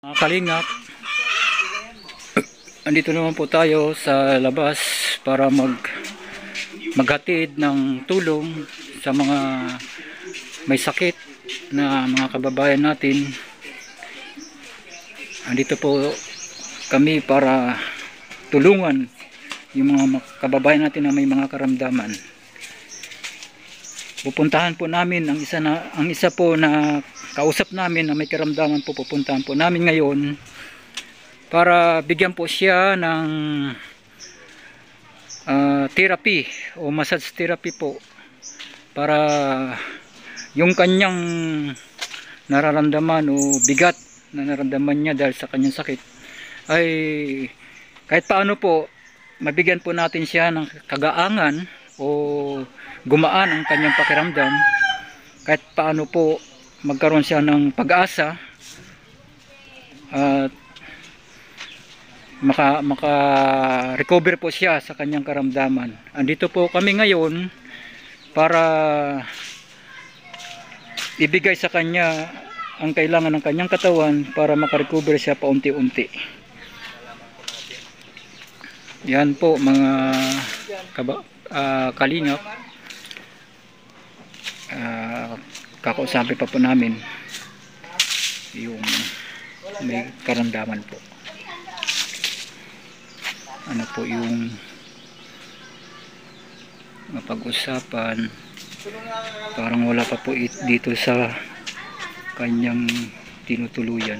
Mga kalingap, andito naman po tayo sa labas para maghatid ng tulong sa mga may sakit na mga kababayan natin. Andito po kami para tulungan yung mga kababayan natin na may mga karamdaman. Pupuntahan po namin ang isa po na kausap namin na may karamdaman po, pupuntahan po namin ngayon para bigyan po siya ng therapy o massage therapy po, para yung kanyang nararamdaman o bigat na nararamdaman niya dahil sa kanyang sakit ay kahit paano po mabigyan po natin siya ng kagaangan o gumaan ang kanyang pakiramdam, kahit paano po magkaroon siya ng pag-asa at maka-recover po siya sa kanyang karamdaman. Andito po kami ngayon para ibigay sa kanya ang kailangan ng kanyang katawan para maka-recover siya paunti-unti. Yan po mga kalingap, kakausapin pa po namin yung may karamdaman po. Ano po yung mapag-usapan, parang wala pa po dito sa kanyang tinutuluyan.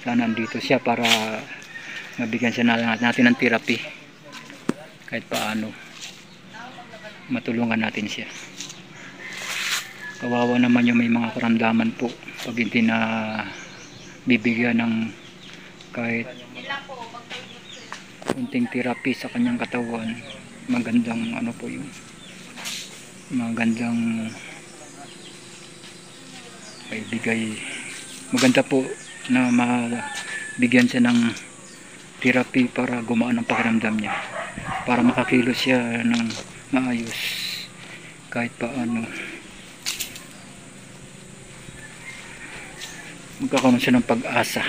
Sana nandito siya para mabigyan siya natin ng therapy, kahit paano matulungan natin siya. Kawawa naman yung may mga karamdaman po pag hindi na bibigyan ng kahit kunting therapy sa kanyang katawan. Magandang ano po yung magandang ibigay, maganda po na mabigyan siya ng therapy para gumaan ang pakiramdam niya, para makakilos siya ng maayos kahit paano. Magkakaroon siya ng pag-asa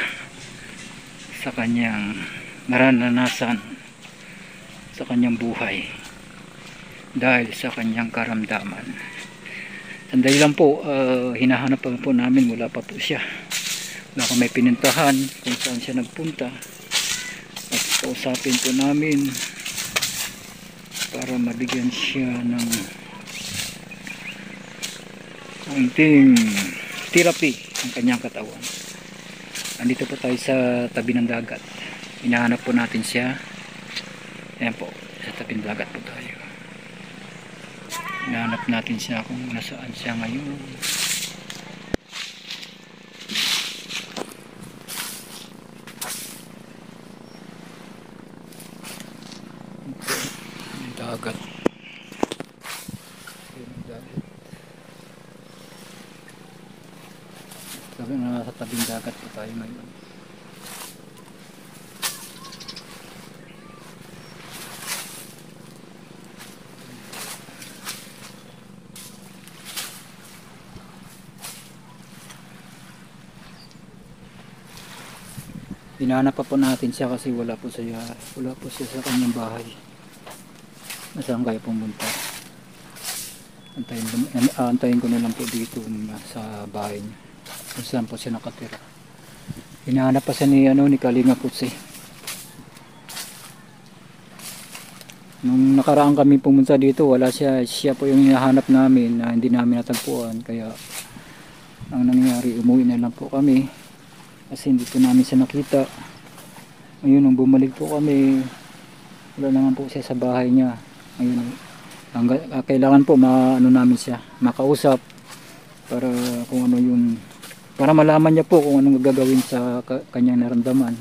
sa kanyang naranasan sa kanyang buhay dahil sa kanyang karamdaman. Sandali lang po, hinahanap pa po namin, wala pa po siya. Baka may pinintahan kung saan siya nagpunta at kausapin po namin para mabigyan siya ng konting therapy ang kanyang katawan. Andito po tayo sa tabi ng dagat. Hinahanap po natin siya. Ayan po, sa tabi ng dagat po tayo. Hinahanap natin siya kung nasaan siya ngayon. Dagat. Sabi na sa tabing dagat po tayo ngayon. Hinahanap pa po natin siya kasi wala po siya sa kanyang bahay. Nasaan kayo pumunta? Antayin ko na lang po dito sa bahay niya, kung saan po siya nakatira. Hinahanap pa siya ni Kalinga Putsi. Nung nakaraan kami pumunta dito, wala siya. Siya po yung hinahanap namin na hindi namin natagpuan. Kaya ang nangyari, umuwi na lang po kami kasi hindi po namin siya nakita. Ngayon nung bumalik po kami, wala naman po siya sa bahay niya. Ngayon, kailangan po namin siya makausap para kung ano yung, para malaman niya po kung anong gagawin sa kanyang naramdaman.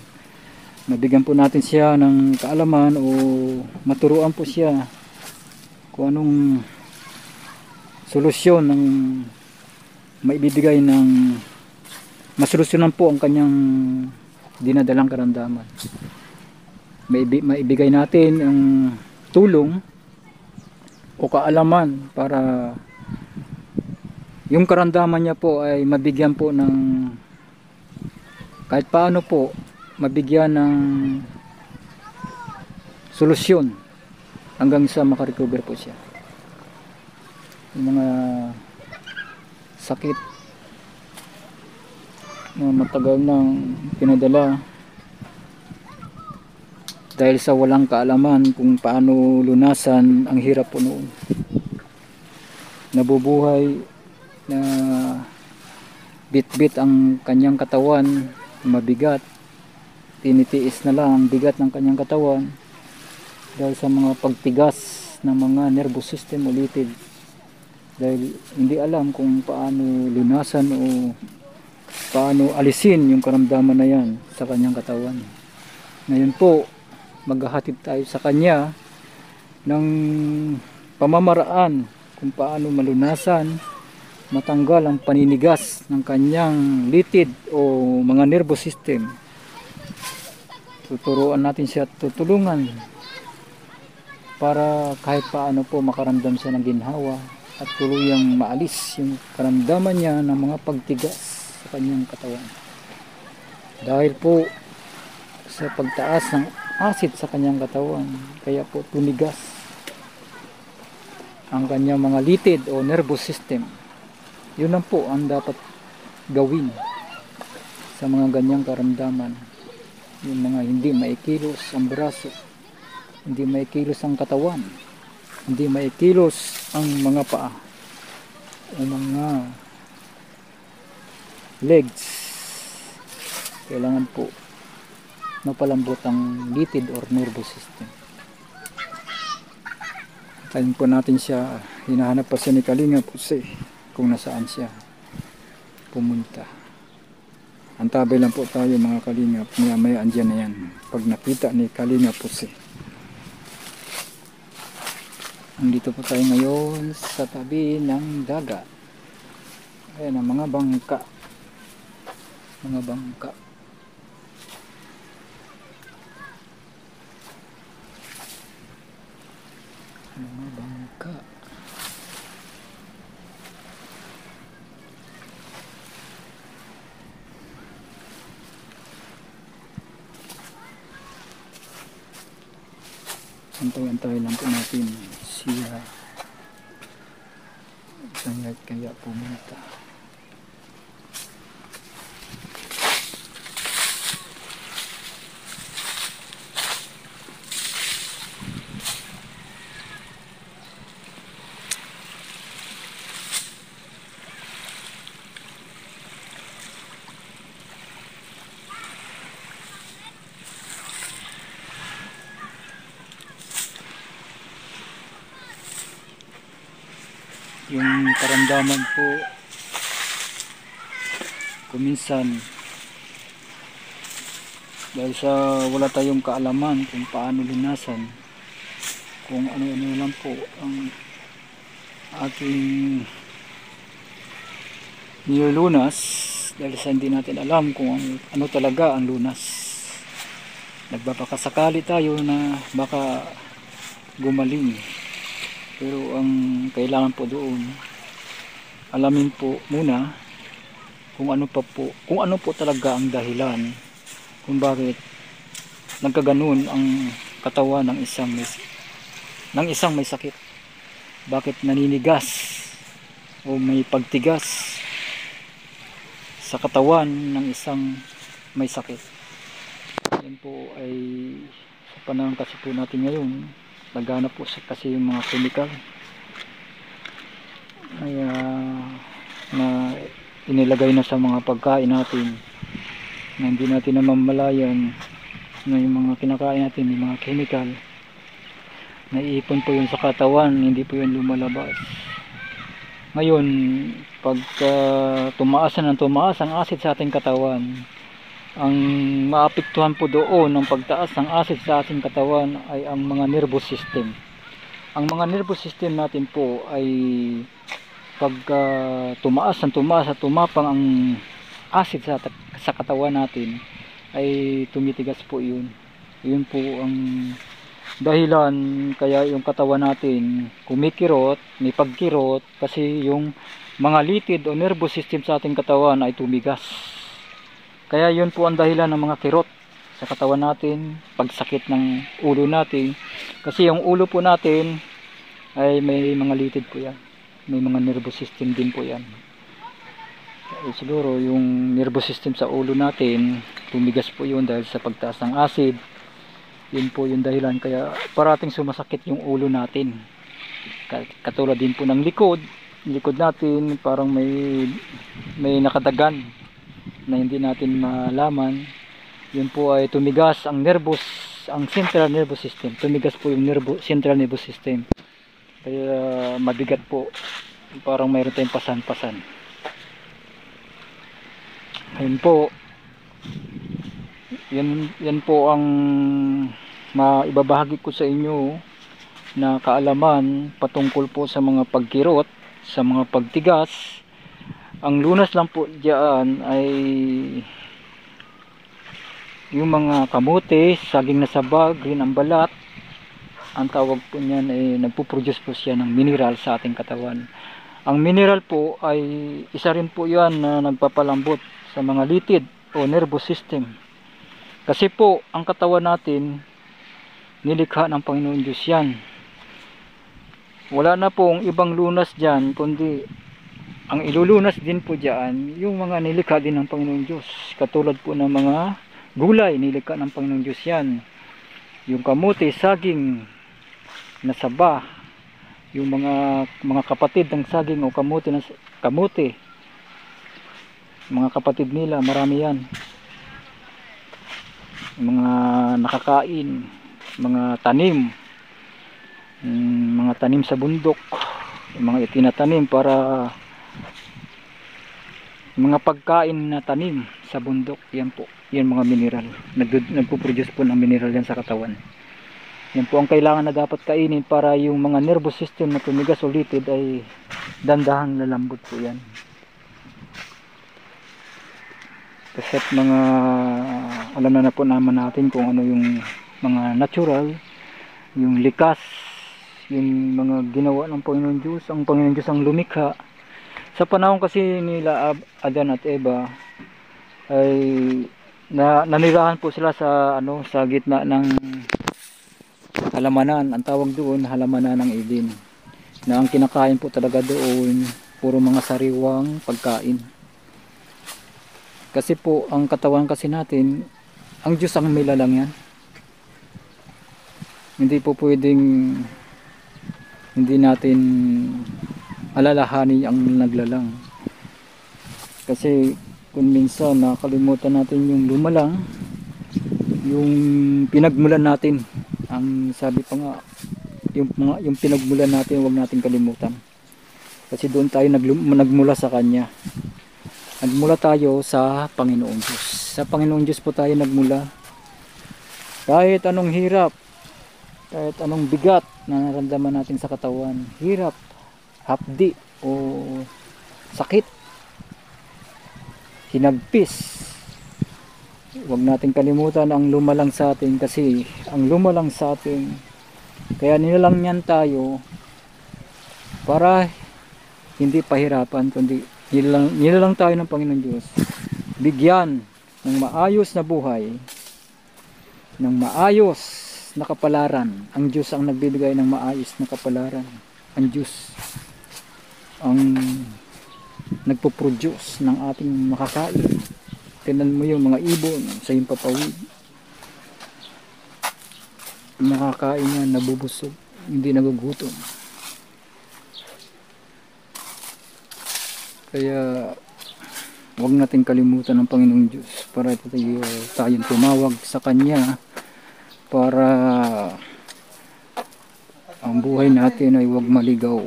Mabigyan po natin siya ng kaalaman o maturuan po siya kung anong solusyon ng maibibigay ng masolusyonan po ang kanyang dinadalang karamdaman. Maibigay natin ang tulong o kaalaman para yung karamdaman niya po ay mabigyan po ng kahit paano po mabigyan ng solusyon hanggang sa makarecover po siya. Yung mga sakit na matagal nang pinadala dahil sa walang kaalaman kung paano lunasan, ang hirap po noon. Nabubuhay na bit-bit ang kanyang katawan, mabigat, tinitiis na lang ang bigat ng kanyang katawan dahil sa mga pagtigas ng mga nervous system ulitin, dahil hindi alam kung paano lunasan o paano alisin yung karamdaman na yan sa kanyang katawan. Ngayon po, maghahatid tayo sa kanya ng pamamaraan kung paano malunasan, matanggal ang paninigas ng kanyang litid o mga nervous system. Tuturuan natin siya at tutulungan para kahit paano po makaramdam siya ng ginhawa at tuluyang maalis yung karamdaman niya ng mga pagtigas sa kanyang katawan. Dahil po sa pagtaas ng acid sa kanyang katawan, kaya po tumigas ang kanyang mga litid o nervous system. Yun lang po ang dapat gawin sa mga ganyang karamdaman. Yung mga hindi maikilos ang braso, hindi maikilos ang katawan, hindi maikilos ang mga paa o mga legs, kailangan po mapalambot ang litid or nervous system. Tayin po natin siya, hinahanap pa siya ni Kalingap Jose kung nasaan siya pumunta. Antabay lang po tayo mga Kalingap, maya andyan na yan pag nakita ni Kalingap Jose. Andito po tayo ngayon sa tabi ng dagat. Ayan ang mga bangka, mga bangka. Mga bangka. Antay-antay lang po natin siya. Saan kaya pumunta? Yung karamdaman po kuminsan dahil sa wala tayong kaalaman kung paano lunasan, kung ano-ano lang po ang ating nilulunas dahil sa hindi natin alam kung ano talaga ang lunas. Nagbabakasakali tayo na baka gumaling. Pero ang kailangan po doon, alamin po muna kung ano po talaga ang dahilan kung bakit nagkaganon ang katawan ng isang may sakit. Bakit naninigas o may pagtigas sa katawan ng isang may sakit. Yan po ay sa panahon kasi po natin ngayon, naghanap po kasi yung mga chemical ay na inilagay na sa mga pagkain natin na hindi natin namamalayan na yung mga kinakain natin, yung mga chemical, naiipon po yun sa katawan, hindi po yun lumalabas. Ngayon, pag tumaas ang acid sa ating katawan, ang maapektuhan po doon ng pagtaas ng acid sa ating katawan ay ang mga nervous system. Ang mga nervous system natin po ay pag tumaas at tumapang ang acid sa katawan natin, ay tumitigas po yun. Yun po ang dahilan kaya yung katawan natin kumikirot, may pagkirot, kasi yung mga litid o nervous system sa ating katawan ay tumigas. Kaya yun po ang dahilan ng mga kirot sa katawan natin, pagsakit ng ulo natin. Kasi yung ulo po natin ay may mga litid po yan. May mga nervous system din po yan. Siguro yung nervous system sa ulo natin, tumigas po yun dahil sa pagtaas ng acid. Yun po yung dahilan kaya parating sumasakit yung ulo natin. Katulad din po ng likod natin, parang may nakadagan na hindi natin malaman. Yun po ay tumigas ang central nervous system. Tumigas po yung central nervous system. Kaya mabigat po, parang mayroon tayong pasan-pasan. Ayun po, yan po ang maibabahagi ko sa inyo na kaalaman patungkol po sa mga pagkirot, sa mga pagtigas. Ang lunas lang po diyan ay yung mga kamote, saging na sabag, green ang balat. Ang tawag po niyan ay nagpo-produce po siya ng mineral sa ating katawan. Ang mineral po ay isa rin po yan na nagpapalambot sa mga litid o nervous system. Kasi po ang katawan natin nilikha ng Panginoon Diyos yan. Wala na pong ibang lunas dyan, kundi ang ilulunas din po dyan yung mga nilikha din ng Panginoon Diyos. Katulad po ng mga gulay, nilikha ng Panginoon Diyos yan. Yung kamote, saging na saba, yung mga kapatid ng saging o kamote, mga kapatid nila, marami yan. Mga nakakain, mga tanim sa bundok, mga itinatanim para mga pagkain na tanim sa bundok. Yan po, yan mga mineral, nagpo-produce po ng mineral yan sa katawan. Yan po ang kailangan na dapat kainin para yung mga nervous system na tumigas o litid ay dandahang lalambot po yan. Kasi mga alam na po naman natin kung ano yung mga natural, yung likas, yung mga ginawa ng Panginoon Diyos. Ang Panginoon Diyos ang lumikha. Sa panahon kasi nila Adan at Eva ay nanirahan po sila sa gitna ng halamanan. Ang tawag doon halamanan ng Eden, na ang kinakain po talaga doon puro mga sariwang pagkain. Kasi po ang katawan kasi natin, ang Diyos ang may lalang yan. Hindi po pwedeng hindi natin alalahanin ang naglalang. Kasi kung minsan nakalimutan natin yung lumalang, yung pinagmulan natin. Ang sabi pa nga, yung pinagmulan natin, huwag natin kalimutan. Kasi doon tayo nagmula sa Kanya. Nagmula tayo sa Panginoong Diyos. Sa Panginoong Diyos po tayo nagmula. Kahit anong hirap, kahit anong bigat na naramdaman natin sa katawan, hirap, hapdi o sakit, hinagpis, huwag natin kalimutan ang lumalang sa atin. Kasi ang lumalang sa atin, kaya nilalang niyan tayo para hindi pahirapan, kundi nilalang tayo ng Panginoon Diyos, bigyan ng maayos na buhay, ng maayos na kapalaran. Ang Diyos ang nagbibigay ng maayos na kapalaran. Ang Diyos ang nagpo-produce ng ating makakain. Tingnan mo yung mga ibon sa iyong papawid, makakain yan, nabubusog, hindi nagugutom. Kaya huwag natin kalimutan ng Panginoong Diyos para tayong tumawag sa Kanya para ang buhay natin ay huwag maligaw.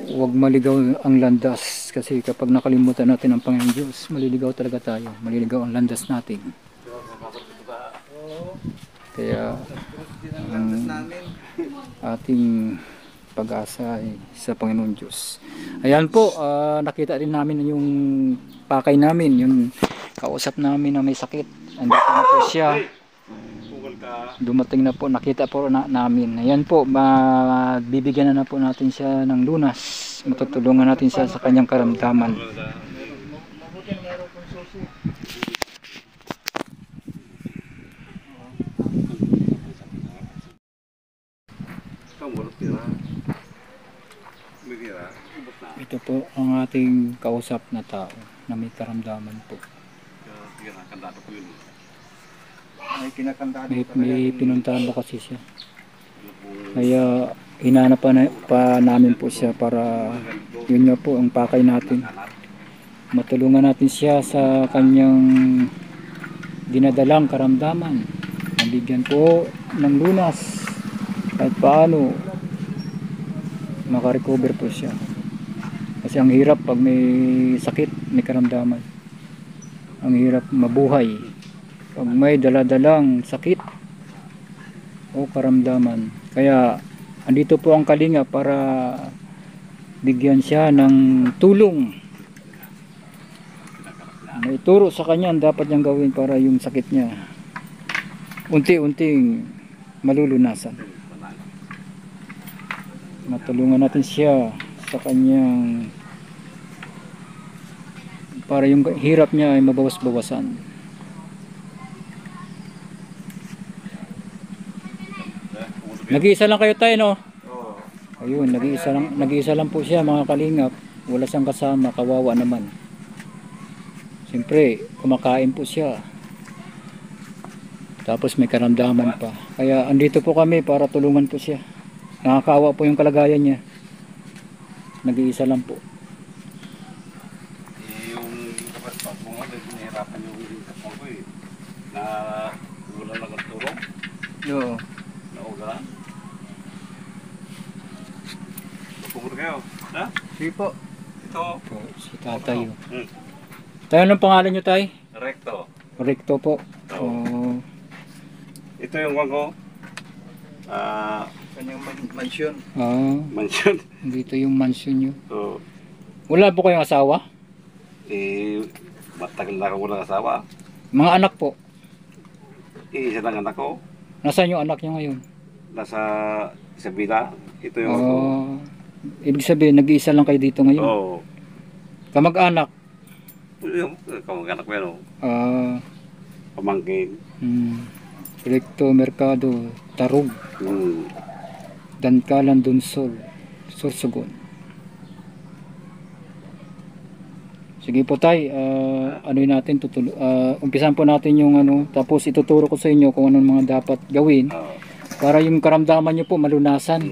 Huwag maligaw ang landas, kasi kapag nakalimutan natin ang Panginoong Diyos, maliligaw talaga tayo. Maliligaw ang landas natin. Kaya ang ating pag-asa ay sa Panginoon Diyos. Ayan po, nakita rin namin yung pakay namin, yung kausap namin na may sakit. Andito na po siya. Dumating na po, nakita po namin. Ayan po, bibigyan na po natin siya ng lunas. Matutulungan natin siya sa kanyang karamdaman. Ito po ang ating kausap na tao na may karamdaman po. Kinakandado ko yun. May kinakandado May pinuntahan po kasi siya. Kaya hinanap pa namin po siya para yun nga po ang pakay natin. Matulungan natin siya sa kanyang dinadalang karamdaman. Nabigyan po ng lunas kahit paano makarecover po siya. Kasi ang hirap pag may sakit, may karamdaman. Ang hirap mabuhay pag may daladalang sakit o karamdaman. Kaya andito po ang Kalinga para bigyan siya ng tulong. May turo sa kanya ang dapat niyang gawin para yung sakit niya unti-unting malulunasan. Matulungan natin siya sa kanyang para yung hirap niya ay mabawas-bawasan. Nag-iisa lang kayo tayo, no? Ayun, nag-iisa lang po siya, mga kalingap. Wala siyang kasama, kawawa naman. Siyempre, kumakain po siya. Tapos may karamdaman pa. Kaya andito po kami para tulungan po siya. Nakakaawa po yung kalagayan niya. Nag-iisa lang po. Yung kapatid ko nga, nahihirapan yung kapatid ko eh. Na wala lang ang tulong. Oo. Naugalan. Magpumuro kayo. Ha? Sige po. Ito. Po, si tatay. Oh. Hmm. Tayo, anong pangalan niyo, tay? Recto. Recto po. Oo. Ito yung wang ko. Kanyang mansion. Mansion. Dito yung mansion niyo. Oo. Wala po kayong asawa? Matagal na ako walang asawa. Mga anak po. Isa lang anak ko. Nasaan yung anak niyo ngayon? Nasa Isabela. Ito yung ako. Ibig sabihin, nag-iisa lang kayo dito ngayon. Oo. Kamag-anak. Yung kamag-anak ko yan o. Pamangkin. Recto Mercado, Tarug, Dankalan Dunsol, Sorsogon. Sige po tay, ano natin, umpisan po natin yung ano, tapos ituturo ko sa inyo kung anong mga dapat gawin para yung karamdaman nyo po malunasan.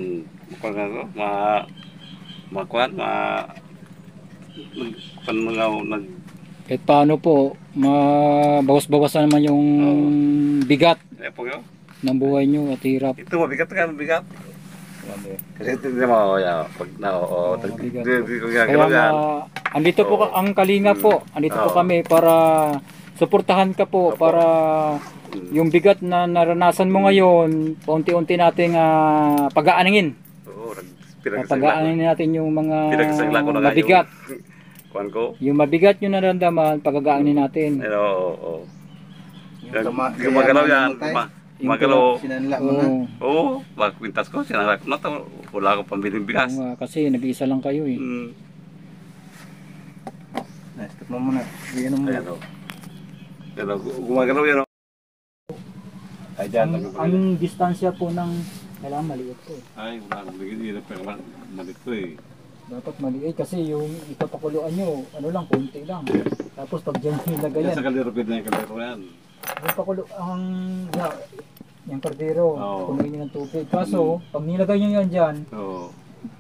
Kahit paano po, mabawas-bawasan naman yung bigat ng buhay nyo at hirap. Ito mabigat ka, mabigat. Kasi ito hindi mo, pag kaya andito po ang Kalinga po, andito po kami para suportahan ka po, para yung bigat na naranasan mo ngayon, paunti-unti nating pag-aaningin. Pag-aaningin natin yung mga mabigat. Yung mabigat yung nararamdaman, pag-aaningin natin. Oo. Yung magalaw yan, magalaw. Sinanla mo na. Oo, magkwintas ko, sinanla ko na ito. Wala akong pambiling bigas. Kasi nag-iisa lang kayo eh. Stop mo muna. Bigyan mo muna. Ayan o, gumagalaw yan o. Ay, dyan. Ang distansya po ng kailangan maliit po eh. Ay, wala akong bigyan. Malit ko eh. Dapat maliit kasi yung ipapakuluan nyo, ano lang, konti lang. Tapos pag dyan nilagay yan. Sa kaliro, pwede na yung kaliro yan. Yung pakulo, yung kardero, punuin nyo ng tubig. Kaso, pag nilagay nyo yan dyan,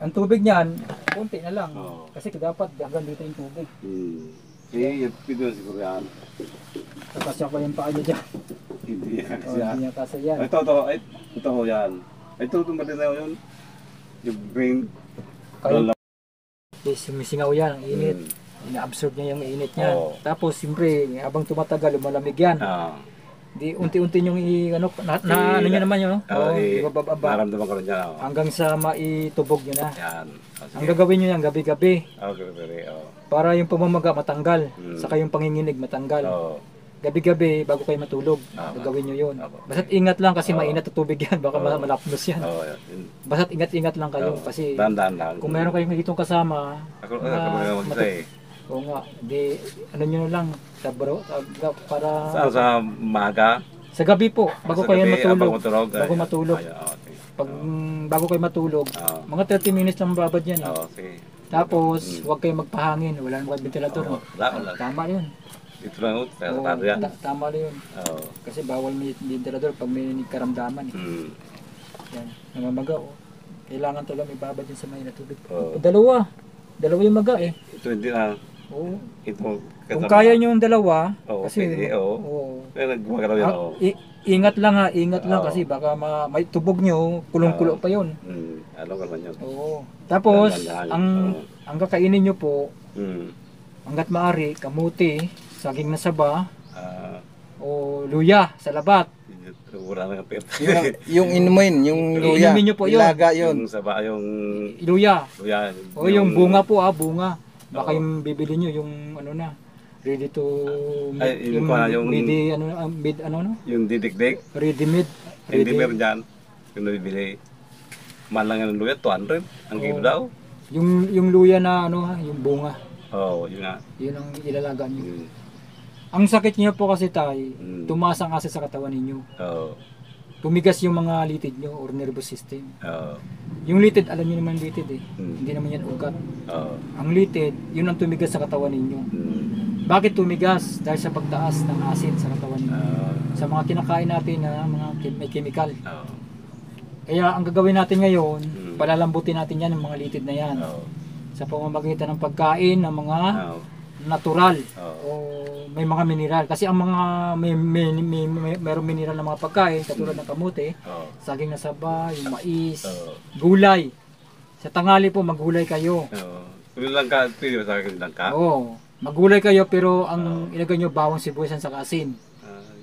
ang tubig niyan, konti na lang. Kasi dapat hanggang dito yung tubig. Yung pwede na siguro yan. Kapasya ko yung paa nyo dyan. Hindi yan. Hindi niya kasi yan. Ito yan. Ito mali na yun. Yung brain. Sumisingaw yan, ang init. Ina-absorb niya yung init niya. Tapos, siyempre, habang tumatagal, lumalamig yan. Di unti-unti yung ano nyo naman yun, maramdaman ko rin yan. Hanggang sa maitubog nyo na. Yan. Ang gagawin nyo yan, gabi-gabi. Gabi-gabi, para yung pamamaga matanggal, saka yung panginginig matanggal. Gabi-gabi, bago kayo matulog, gagawin nyo yun. Basta't ingat lang kasi mainat at tubig yan, baka malapnos yan. Basta't ingat-ingat lang kayo kasi kung meron kayong itong kasama, oo nga, di ano nyo lang, para sa maga? Sa gabi po, bago kayo matulog. Bago matulog. Bago kayo matulog, mga 30 minutes lang babad yan. Sige. Tapos, huwag kayong magpahangin. Wala nang ventilador. Oo, wala. Tama yun. Dito lang ako, sa Oo, tarya. tama na yun. Oo. Kasi bawal may ventilador pag may karamdaman. Eh. Mm. Yan. Namamaga. Oh. Kailangan talaga may babad din sa may natubig. Oo. Dalawa yung maga eh. Ito hindi na. Oo. Ito. Kung kaya nyo yung dalawa, Oo, kasi pwede, oo. oo. Kaya nagmagalaw yan ako. Ingat lang ha, ingat lang Oo. kasi baka may tubog nyo, kulong-kulo pa yun. Alam ko naman yun. Oo. Tapos, Dahan-dahan. ang kakainin nyo po, Mm. hanggat maaari, kamuti, saging na saba, Ah, o luya sa labat. wala na kapit. Yung inumin, yung luya. Inumin nyo po yun. Ilaga yun. Yung saba, yung Luya. luya. O yung bunga po bunga. Baka Oo. yung bibili nyo, yung ano na, ready to Ay, yung pa, yung- ready, ano, Yung didikdik. ready made. Hindi meron dyan. Yung nabibili. Malang ng luya, 200. Ang kilo Oo. daw. Yung luya na ano, yung bunga. Oo, yun nga. Yun ang ilalaga nyo. Mm. Ang sakit niyo po kasi tay, Mm. tumaas ang acid sa katawan ninyo. Oo. Tumigas yung mga litid nyo or nervous system. Oo. Yung litid, alam niyo naman litid eh. Mm. Hindi naman yan ugat. Oo. Ang litid, yun ang tumigas sa katawan ninyo. Mm. Bakit tumigas? Dahil sa pagtaas ng acid sa katawan ninyo. Oo. Sa mga kinakain natin na mga may chemical. Oo. Kaya ang gagawin natin ngayon, Mm. palalambutin natin yan, yung mga litid na yan. Oo. Sa pamamagitan ng pagkain ng mga Oo. natural Oo. o may mga mineral. Kasi ang mga merong mineral na mga pagkain, katulad ng kamote, Oo. saging na saba, yung mais, Oo. gulay. Sa tanghali po, maggulay kayo. Oo. Kung lang ka, pwede ba sa akin lang ka? Oo, maggulay kayo pero ang ilagay nyo bawang sibuyas sa asin.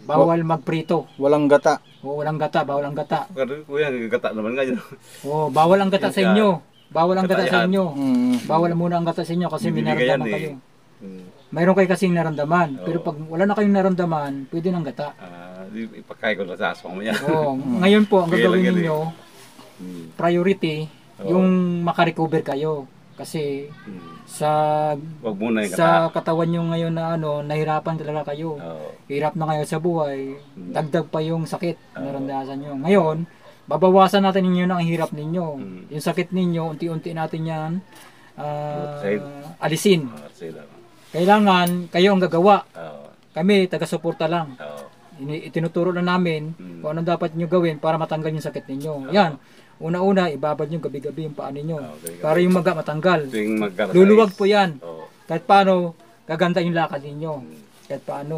Bawal magprito. Walang gata. O walang gata, bawal ang gata. Pero kuya, gata naman nga yun. O bawal ang gata sa inyo. Bawal ang gata sa inyo. Mm. Bawal muna ang gata sa inyo kasi may Bibigay naramdaman yan kayo. Mm. Mayroon kayo kasing naramdaman. Oo. Pero pag wala na kayong naramdaman, pwede ng gata. Ipakain ko lang sa aswang mo yan. Oo, ngayon po, ang Bigay lang gagawin yan eh. ninyo, Mm. priority, Oo. yung makarecover kayo. Kasi Mm. sa Wag muna yung sa kata. katawan nyo ngayon na ano, nahirapan talaga kayo. Oo. Hirap na kayo sa buhay, Mm. dagdag pa yung sakit Oo. na naramdaman nyo. Ngayon, babawasan natin ninyo ng hirap ninyo. Mm. Yung sakit ninyo, unti-unti natin yan Side. alisin. Sila. Kailangan kayo ang gagawa. Oo. Kami, taga-suporta lang. Oo. Itinuturo na namin Mm. kung anong dapat nyo gawin para matanggal yung sakit ninyo. Oo. Yan. Una-una, ibabad nyo gabi-gabi yung paa ninyo. Oo, gabi-gabi. Para yung maga matanggal. Tuwing magkalasay. Luluwag po yan. Oo. Kahit paano, gaganda yung lakad ninyo. Mm. Kahit paano.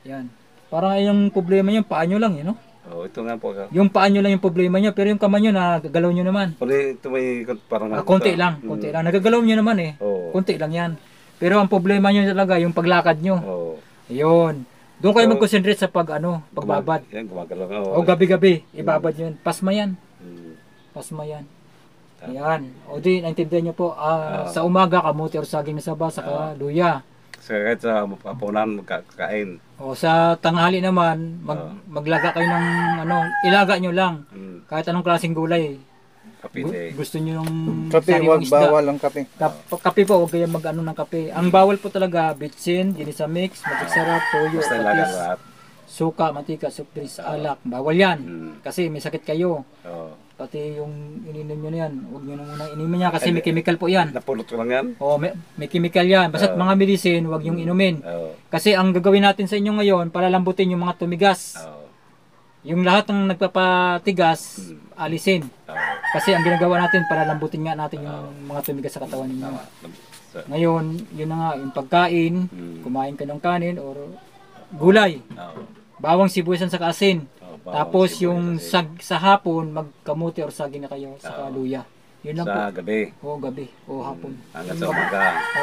Yan. Parang yung problema nyo, paa nyo lang, no? Oo, ito nga po. Yung paa nyo lang yung problema nyo, pero yung kamay nyo, nagagalaw nyo naman. Pero ito may parang... Konti lang, konti lang. Nagagalaw nyo naman eh. Oo. Konti lang yan. Pero ang problema nyo talaga, yung paglakad nyo. Oo. Ayun. Doon kayo So, mag-concentrate sa pagbabad. Yan, gumagalaw nga. O gabi-gabi, ibabad nyo yan. Pasma yan. Mm. Pasma yan. Yan. O di, naintindihan nyo po. Oo. Sa umaga, kamuti or saging na saba, saka luya. So, kahit sa papunan, magkakain. O sa tanghali naman, maglaga kayo ng ilaga nyo lang. Mm. Kahit anong klaseng gulay. Kapite. Gusto nyo yung Kape, sariwang wag isda. bawal ang kape. Kape po, huwag kayong mag-ano ng kape. Ang bawal po talaga, bitsin, ginisa mix, magic sarap, toyo, Basta ilaga patis, lahat. suka, mantika, sukris, alak. Bawal yan. Mm. Kasi may sakit kayo. Oo. Pati yung ininom nyo na yan, huwag nyo na muna inimin niya kasi may chemical po yan. Napulot ko lang yan. O, may chemical yan. Basta Oo. mga medicine, huwag yung inumin. Oo. Kasi ang gagawin natin sa inyo ngayon, palalambutin yung mga tumigas. Oo. Yung lahat ng nagpapatigas, alisin. Oo. Kasi ang ginagawa natin, palalambutin nga natin yung mga tumigas sa katawan ninyo. Tama. So, Ngayon, yun na nga, yung pagkain, Mm. kumain ka ng kanin or gulay, Oo. bawang sibuyasan sa asin. Oo, bawang Tapos sibuyas yung kasi sa hapon, magkamuti or saging na kayo sa Oo. luya. Yun lang po. sa gabi. O gabi, o hapon. Hanggang sa umaga. O,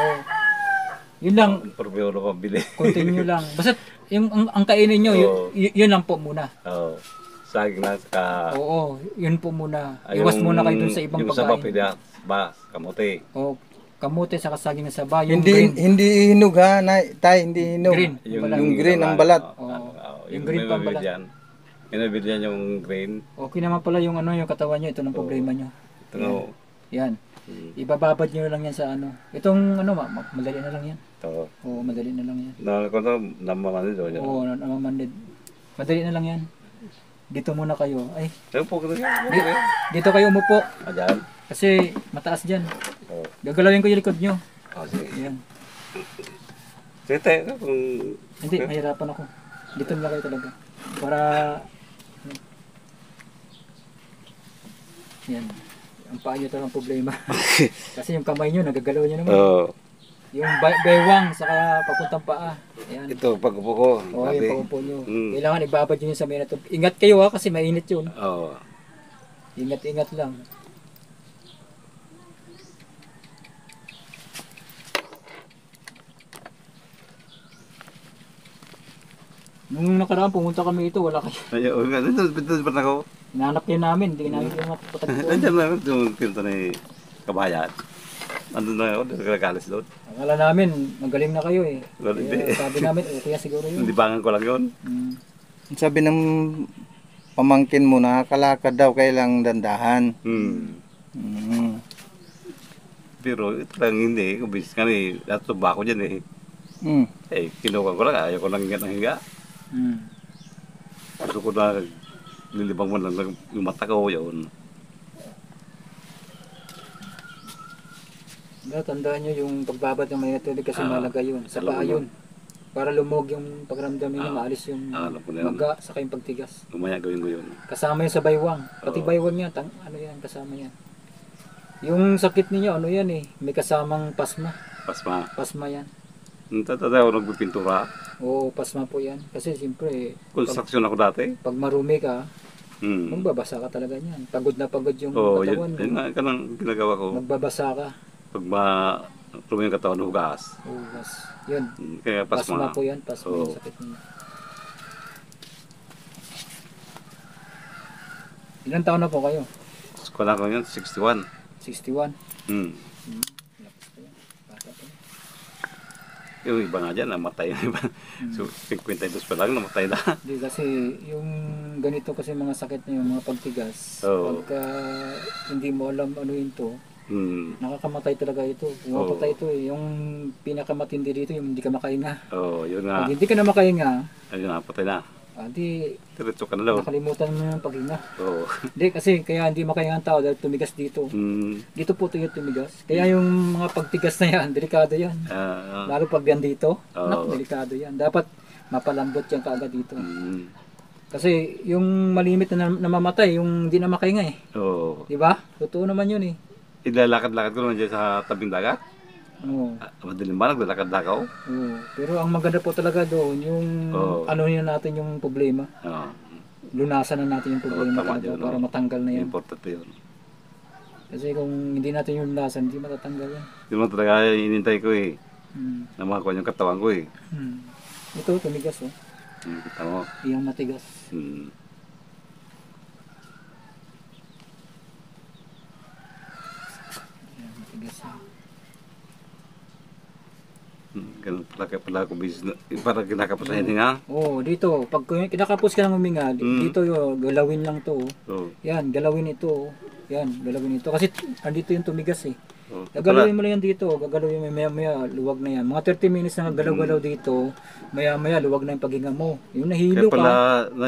yun lang, Probiolo ko bili. continue lang. Basta yung ang kainin nyo, Oo. yun lang po muna. Oo. Saging na saka... Oo, yun po muna. ay, Iwas yung- muna kayo dun sa ibang yung sa pagkain. papilya, ba, kamote. O kamuti sa saging na saba, yung Hindi green. hindi hinog ha, tay, hindi hinog. Green. Yung green ang balat. Oo. Yung Yung green green pa ang balat. Yan. Minabilian yung green. Okay naman pala yung yung katawan nyo, ito ng problema nyo. Ito nga, Yan. Ibababad nyo lang yan sa Itong madali na lang yan. ito. Oo, madali na lang yan. Nakakita, namaman nito. Oo, namamandid. Madali na lang yan. Dito muna kayo. Ay, Sabi po, kasi dito kayo umupo. Ayan. Kasi mataas dyan. Oo. Gagalawin ko yung likod nyo. Sige. Ayan. Sige tayo, kung... Hindi, mahirapan ako. Dito na kayo talaga. Para... Yan. Ang paa nyo talagang problema. Kasi yung kamay nyo, nagagalaw nyo naman. Oo. Yung baywang, saka papuntang paa. Ayan. Ito, pag-upo ko. Oo, yung pag-upo nyo. Mm. Kailangan ibabad nyo yun sa may na to. Ingat kayo ha, kasi mainit yun. Oo. Ingat-ingat lang. Nung nakaraan, pumunta kami ito, wala kayo. Ayun, ito pa ako. Hinahanap kayo namin, hindi namin kayo matagpuan. Nandiyan na yung pinto ni Kabayan. Andun na ako, nagkakalis doon. Akala namin, magaling na kayo eh. Well, hindi. Kaya sabi namin, okay siguro yun. Libangan ko lang yun. Mm. Sabi ng pamangkin mo, nakakalakad daw, kailang dandahan. Mm. Pero ito lang hindi, kumbis ka ni, natuba ko dyan eh. Mm. Eh, kinuha ko lang, ayaw ko lang hinga ng hinga. Mm. Gusto ko na lilibang mo lang yung mata ko yun. Tandaan nyo yung pagbabad ng may tubig kasi malaga yun. Sa alam paa ko yun. Para lumog yung pagramdam nyo, maalis yung alam ko na yun. maga, saka yung pagtigas. Umaya gawin ko yun. Kasama yun sa baywang. Pati baywang yan, ano yan, kasama yan. Yung sakit ninyo, ano yan eh, may kasamang pasma. Pasma. Pasma yan. Tatay ako nagpipintura. Oo, pasma po yan. Kasi siyempre, Construction ako dati. pag marumi ka, Hmm. magbabasa ka talaga niyan. Pagod na pagod yung Oo, katawan yun mo. nga kanang ginagawa ko. Magbabasa ka. Pag rumi yung katawan, hugas. Oo, yun. Kaya Pasma pasma. po yan, pasma Oo. yung sakit niya. Ilan taon na po kayo? Kulang ko yun, 61. 61. Hmm. Lakas pa yan. Bata pa yan. Yung iba nga dyan, namatay yung iba. So, 52 pa lang, namatay na. Hindi kasi yung ganito kasi mga sakit na yung mga pagtigas. Oo. Pagka hindi mo alam ano yun to, Hmm. nakakamatay talaga ito. Pumapatay ito eh. Yung pinakamatindi dito, yung hindi ka makahinga. Oo, yun nga. Pag hindi ka na makahinga, Ayun na, patay na. di Diretso ka na daw. nakalimutan mo yung paghinga. Oo. Hindi kasi kaya hindi makahinga ang tao dahil tumigas dito. Hmm. Dito po ito yung tumigas. Kaya yung mga pagtigas na yan, delikado yan. Ah, Lalo pag yan dito, Oo. delikado yan. Dapat mapalambot yan kaagad dito. hmm. Kasi yung malimit na namamatay, yung hindi na makahinga eh. Oo. Di ba? Totoo naman yun eh. Ilalakad-lakad ko naman dyan sa tabing dagat. Oo. Madaling ba, naglalakad-lakad ako? Oo. Pero ang maganda po talaga doon, yung Oo. ano yun natin yung problema. Oo. Lunasan na natin yung problema tama talaga yun, para oo. matanggal na yan. Importante yun. Kasi kung hindi natin yung lunasan, hindi matatanggal yan. Yun mo talaga inintay ko eh. Hmm. Na makakuha yung katawan ko eh. Hmm. Ito, tumigas oh. Kita mo. Iyang matigas. Hmm. Iyang matigas yan. Ganun pala ako business. Parang kinakapos sa hininga. Oo, dito. Pag kinakapos ka ng huminga, dito yun, galawin lang to. Oh. Oo. Yan, galawin ito. Oh. Yan, galawin ito. Kasi andito yung tumigas eh. Oo. Gagalawin mo lang yan dito. Gagalawin mo maya luwag na yan. Mga 30 minutes na galaw-galaw dito, maya luwag na yung paghinga mo. Yung Kaya nahilo pala, ka.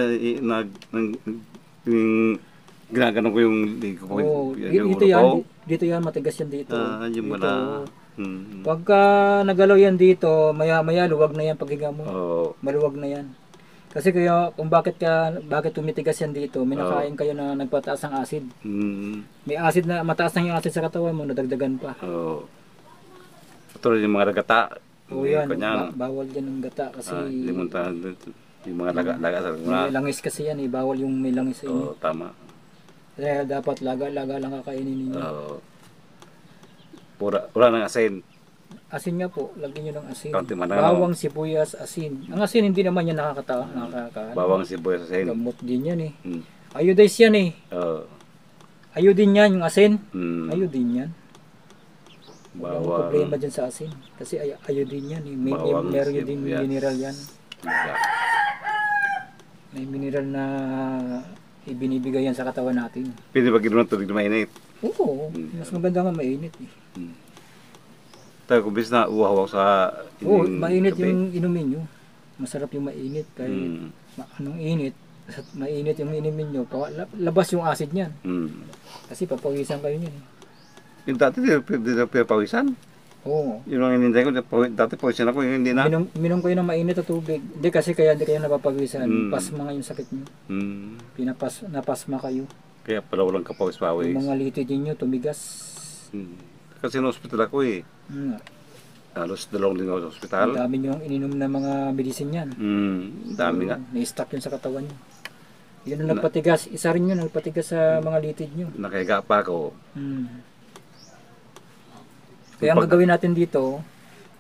yung ginaganon ko yung ligo ko. Oo, yung dito ulo yan. ko. Dito yan, matigas yan dito. Yung Dito. wala. Hmm. Pagka nagalaw yan dito, maya luwag na yan paghinga mo. Oo. Maluwag na yan. Kasi kaya kung bakit tumitigas yan dito, may nakain kayo na nagpataas ng acid. Hmm. May acid na mataas na yung acid sa katawan mo, nadagdagan pa. Oo. Patuloy yung mga ragata. O yan, Kanyan. bawal yan ng gata kasi Hindi mo yung mga laga sa may langis kasi yan eh, bawal yung may langis sa inyo. Oo, tama. Kaya dapat laga lang kakainin ninyo. Oo. Wala nang asin. Asin nga po, lagyan nyo ng asin. Kaunti man lang, Bawang, sibuyas, asin. Ang asin hindi naman yan nakakaano. Bawang sibuyas asin. Gamot din yan eh. Hmm. Iodize yan eh. Oo. Iodine yan, yung asin. Hmm. Iodine yan. Walang Bawang. problema dyan sa asin. Kasi iodine yan eh. Bawang, Meron din sibuyas. mineral yan. Yeah. May mineral na ibinibigay yan sa katawan natin. Pwede ba ginawa ng tubig na mainit? Oo, mas maganda nga mainit eh. Tayo kung bis na uhaw ako sa Oo, ining mainit gabi. yung inumin nyo. Masarap yung mainit. Kahit Hmm. anong init, mainit yung inumin nyo, labas yung acid niyan. Hmm. Kasi papawisan kayo niyan eh. Yung dati, di na pinapawisan. Oo. Yun ang hinintay ko. Dati pawisan ako, yung hindi na. Minom kayo ng mainit na tubig. Hindi kasi kaya hindi kayo napapawisan. Mm. Pasma nga yung sakit niyo. Napasma kayo. Kaya pala walang kapawis-pawis. Yung mga litid niyo tumigas. Kasi na hospital ako eh. Hmm. Halos 2 linggo sa hospital. Ang dami niyo ang ininom na mga medicine yan. Dami nga. Na-stuck yun sa katawan niyo. Yun ang nagpatigas. Isa rin yun nagpatigas sa mga litid niyo. Nakahiga pa ako. Kaya ang gagawin natin dito,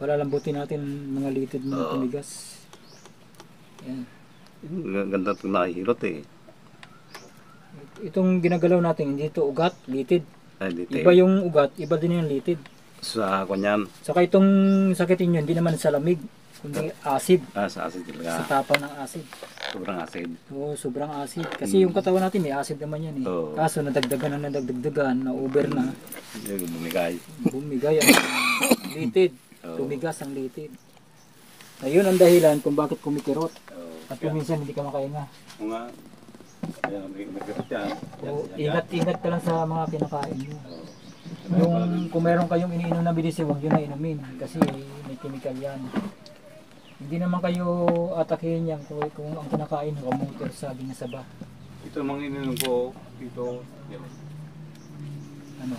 palalambutin natin mga litid na tumigas. Yan. Ganda itong nakihilot eh. Itong ginagalaw natin, hindi ito ugat, litid. Ay, dito Iba yung ugat, iba din yung litid. sa kanyan. Saka itong sakitin nyo, hindi naman sa lamig, kundi acid. Sa acid Sa talaga. tapang ng acid. Sobrang acid. Oo, sobrang acid. Kasi yung katawan natin may acid naman yan eh. Oo. Kaso nadagdagan na over na. Yung bumigay. Bumigay ang litid. Oo. Tumigas ang litid. Ayun ang dahilan kung bakit kumikirot. At Kaya, minsan hindi ka makahinga. mga, kaya nagkirot yan. Oo, ingat-ingat ka lang sa mga kinakain mo. Yung kung meron kayong iniinom na medicine, huwag yun na inumin kasi may chemical yan. Hindi naman kayo atakihin yan kung ang kinakain ng kamuter sa ginasaba. Ito mga ininom ko, ito, Ano?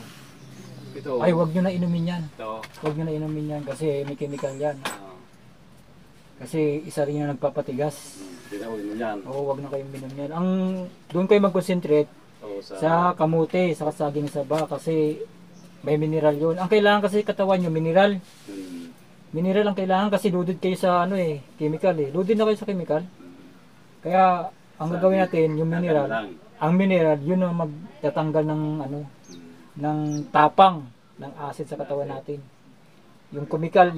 ito, Ay, huwag nyo na inumin yan. ito, Huwag nyo na inumin yan kasi may chemical yan. Kasi isa rin yung nagpapatigas. dinawin mo yan. Oo, huwag na kayong minom yan. Doon kayo mag-concentrate O, sa kamote, sa saging saba kasi may mineral yun. Ang kailangan kasi katawan nyo, mineral. Mineral ang kailangan kasi loaded kayo sa chemical eh. Loaded na kayo sa chemical. Kaya ang gagawin natin, yung mineral, ang mineral, yun ang magtatanggal ng ng tapang ng acid sa katawan natin. Yung chemical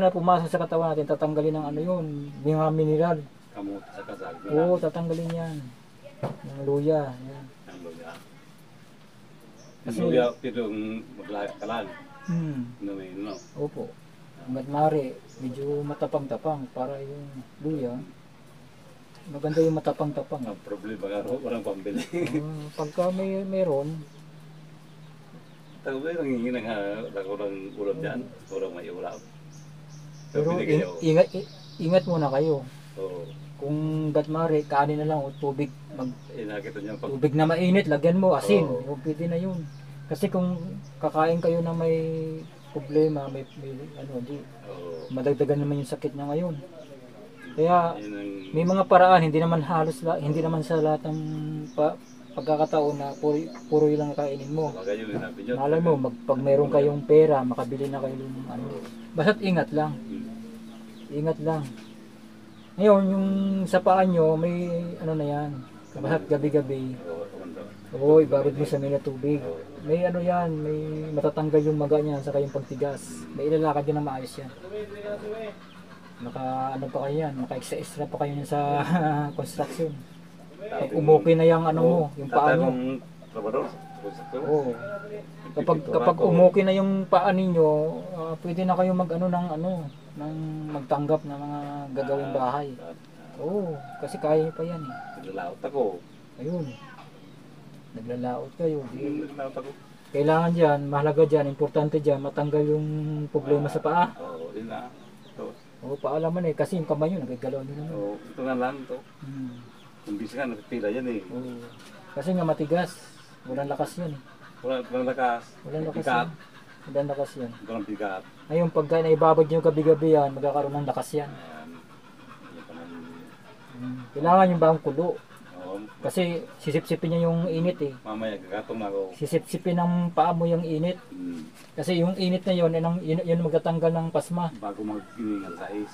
na pumasok sa katawan natin, tatanggalin ng yun, yung mga mineral. Kamot sa kasal. Oo, tatanggalin yan. Yung luya, yan. Ang luya. Ang Kasi- luya, pero maglayak ka lang. Inumin, no? Opo. Hanggat maaari, medyo matapang-tapang para yung luya. Maganda yung matapang-tapang. Ang problema nga, walang pambili. Pagka mayroon, Tago ba yung nangingi ng ulam dyan? Urang may ulam. pero Pabili kayo. ingat muna kayo. Oo. Kung hanggat maaari, kanin na lang o tubig. Nakita niyo pag Tubig na mainit, lagyan mo, asin. Oo. Pwede na yun. Kasi kung kakain kayo na may problema, may di, madagdagan naman yung sakit niya ngayon. Kaya yun ang may mga paraan, hindi naman sa lahat ng pagkakataon na puro yun lang kainin mo. bagay yung sinabi niyo. Malay mo, pag mayroon kayong pera, makabili na kayo ng Basta't ingat lang. Ingat lang. Ngayon, yung sa paa nyo, may na yan. Basta't gabi-gabi. Oo, ibarod mo sa may na tubig. May yan, may matatanggal yung maga niya saka yung pagtigas. May ilalakad yun na maayos yan. Pa kayo yan, naka-extra pa kayo yan sa construction. Pag umuki na yung mo, yung paa nyo. Trabador. Oo. Kapag umuki na yung paa ninyo, pwede na kayo ng magtanggap ng mga gagawing bahay. Oo, kasi kaya pa yan eh. Naglalaot ako. Ayun. Naglalaot kayo. Naglalaot ako. Kailangan dyan, mahalaga dyan, importante dyan, matanggal yung problema sa paa. Oo, yun na. Ito. Oo, paalaman eh, kasi yung kamay nyo, nagagalaw nyo naman. Oo, ito nga lang ito. Kumbis nga, nakapila yan eh. Oo. Kasi nga matigas, walang lakas yan eh. Walang lakas. Walang lakas Bigat. yan. Walang lakas yan. Walang bigat. Ngayon, pagka naibabad nyo gabi-gabi yan, magkakaroon ng lakas yan. Yan pa naman. Kailangan yung bagong kulo. Oo. Kasi sisipsipin niya yung init eh. Mamaya gagatong na ako. Sisipsipin ng paa mo yung init. Kasi yung init na yun, yun magtatanggal ng pasma. Bago mag-iningal sa is.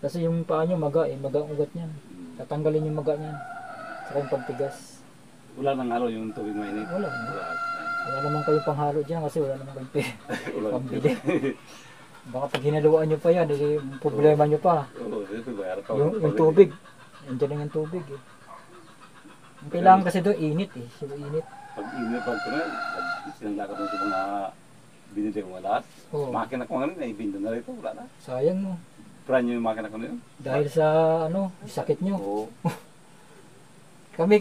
Kasi yung paa nyo maga eh, maga ang ugat niyan. Tatanggalin yung maga niyan. Saka yung pagtigas. Wala nang halo yung tubig mainit. Wala. Wala naman kayong panghalo dyan kasi wala naman kayong pambili. Baka pag hinaluan nyo pa yan, problema nyo pa. Oo, dito bayar pa. Yung tubig, nandiyan lang yung tubig eh. Ang kailangan kasi doon, init eh. Yung init. Pag init pa ito na, sinandakan mo sa mga binili ko lahat. Oo. Makina ko nga rin, ibinda na rito, wala na. Sayang mo. Pranyo yung makina ko na yun. Dahil sa sakit nyo. Oo. Kami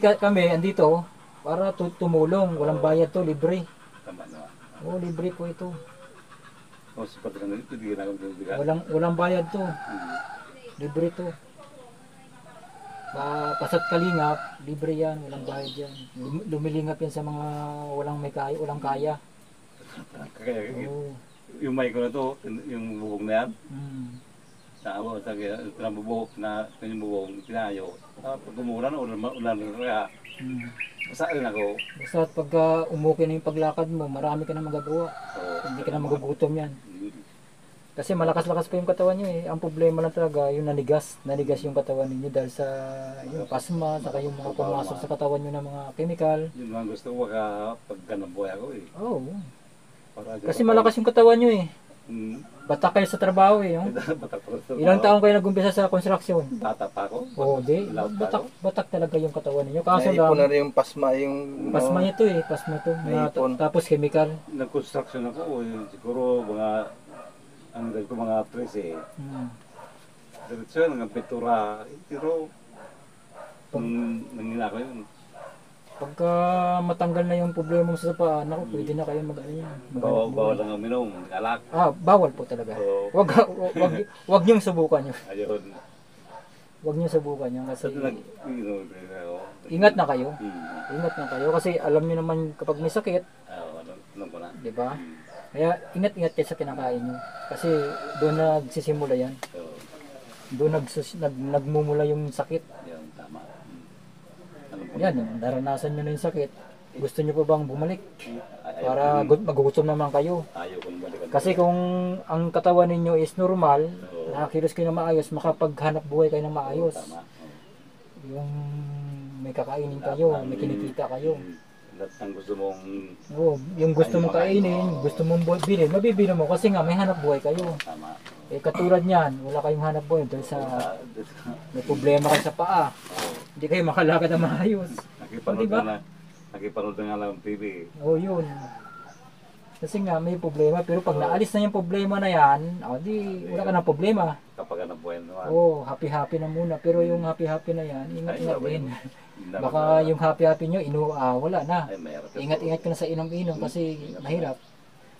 andito para tumulong, walang bayad to, libre. Tama na. Oo, libre po ito. O sa pagkakang ito, hindi na akong bigat. Walang bayad to. Libre to. Pasat kalingap, libre yan, walang bayad yan. Lumilingap yan sa mga walang kaya. Kaya, Oo. yung mic ko na to, yung bubong na yan, Mm. sa bubong na yung bubong, tinayo. Pag umulan, ulan kaya, Mm. masaan ako. Basta pagka umukin na yung paglakad mo, marami ka na magagawa. So, Hindi ka na magugutom yan. Kasi malakas-lakas pa yung katawan nyo eh. Ang problema lang talaga, yung nanigas yung katawan ninyo dahil sa yung pasma, saka yung mga pumasok sa katawan nyo ng mga chemical. yun lang gusto ko pag ganang buhay ako eh. Oo. Para Kasi malakas yung katawan nyo eh. Batak kayo sa trabaho eh. Oh. Ilang taon kayo nag-umpisa sa construction? Bata pa ako. Oo, di. Batak talaga yung katawan ninyo. Kaso Naipon na lang, rin yung pasma, yung... pasma nito eh. Pasma to. Naipon. Tapos chemical. Nag-construction ako, siguro ang dahil ko mga 13. Hmm. Diretso yun, ang pintura. Pero, nung ko yun. Pagka matanggal na yung problema mo sa paa, naku, pwede na kayo mag-ano yan. Bawal lang ang minom, alak. Bawal po talaga. Oo. Wag niyong subukan yun. Ayun. Wag niyong subukan yun kasi Sa ako. ingat na kayo. Ingat na kayo kasi alam niyo naman kapag may sakit, Alam ko na. 'di ba? Kaya ingat-ingat kayo sa kinakain niyo kasi doon nagsisimula yan. So, Doon nagmumula yung sakit. yun, tama. Alam ko Yan, naranasan niyo na yung sakit. Gusto niyo pa bang bumalik Ayaw para magugutom naman kayo? kong balikan. Kasi kung ang katawan ninyo is normal, Oo. nakakilos kayo ng maayos, makapaghanap buhay kayo ng maayos. Tama. Yung may kakainin kayo, may kinikita kayo. Lahat ng gusto mong Oo, yung gusto mong kainin, gusto mong bilhin, mabibili mo kasi nga may hanap buhay kayo. tama. Eh katulad niyan, wala kayong hanap buhay dahil sa may problema kayo sa paa. Hindi kayo makalakad na maayos. Nakipanood Diba? na nakipanood na nga lang ng TV. Oo, yun. Kasi nga may problema, pero pag naalis na yung problema na yan, di wala ka na problema. Kapag ano buhay naman. Oo, happy-happy na muna. Pero yung happy-happy na yan, ingat-ingat Ay, din. Hindi Baka yung happy-happy nyo, wala na. ay mayroon. Ingat-ingat ka na sa inom-inom kasi mahirap.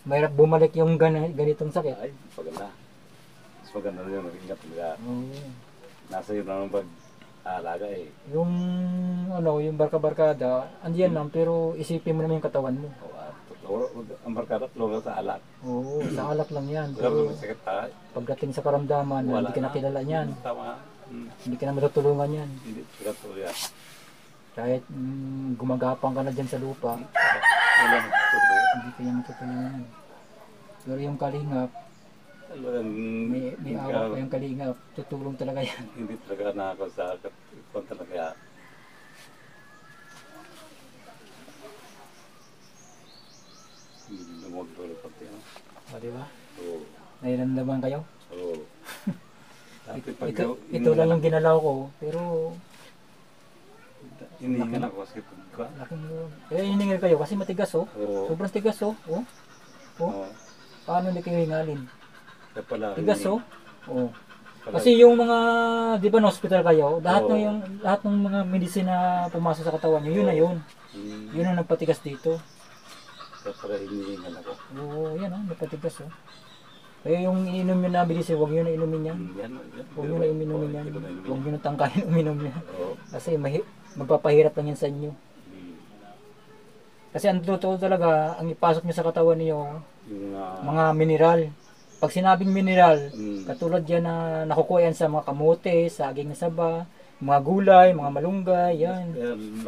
Mahirap bumalik yung ganitong sakit. Ay, maganda. Mas maganda rin yung ingat talaga. Oo. Nasa yun naman pag-aalaga eh. Yung yung barka-barkada, andiyan lang pero isipin mo naman yung katawan mo. Ang barkada, tulungan sa alak. Oo, sa alak lang yan. Pero Pero may sakit pa. pagdating sa karamdaman, Wala hindi ka na kilala niyan. Tama. Hindi ka na matutulungan yan. Hindi, sikat po yan. Kahit gumagapang ka na dyan sa lupa, Wala nang turbo. hindi ka yan matutulungan. Pero yung kalingap, may awa pa yung kalingap, tutulong talaga yan. Hindi talaga na ako sa kung talaga. Hindi lumog tulog pati. O, di ba? Oo. Nairamdaman kayo? Oo. Dati pag Ito lang yung ginalaw ko, pero inihingan ako kasi pag laking hiningal kayo kasi matigas oh. Oo. Sobrang tigas oh. Oh. Oo. Paano hindi kayo hingalin? Kaya pala. Tigas oh. Oh. Pala- Kasi yung mga, di ba, na hospital kayo, lahat Oo. lahat ng mga medicine na pumasok sa katawan niyo, yun na yun. Yun ang nagpatigas dito. Kaya pala hinihingan ako. Oo, yan oh, nagpatigas oh. Kaya yung ininom nyo na medicine, huwag nyo na inumin yan. Yan. Huwag nyo na inumin yan. Huwag nyo na tangkahin uminom yan. Oo. Kasi magpapahirap lang yan sa inyo. Kasi ang totoo talaga, ang ipasok nyo sa katawan niyo, Yung mga mineral. Pag sinabing mineral, Mm. katulad yan na nakukuha yan sa mga kamote, saging na saba, mga gulay, mga malunggay, yan.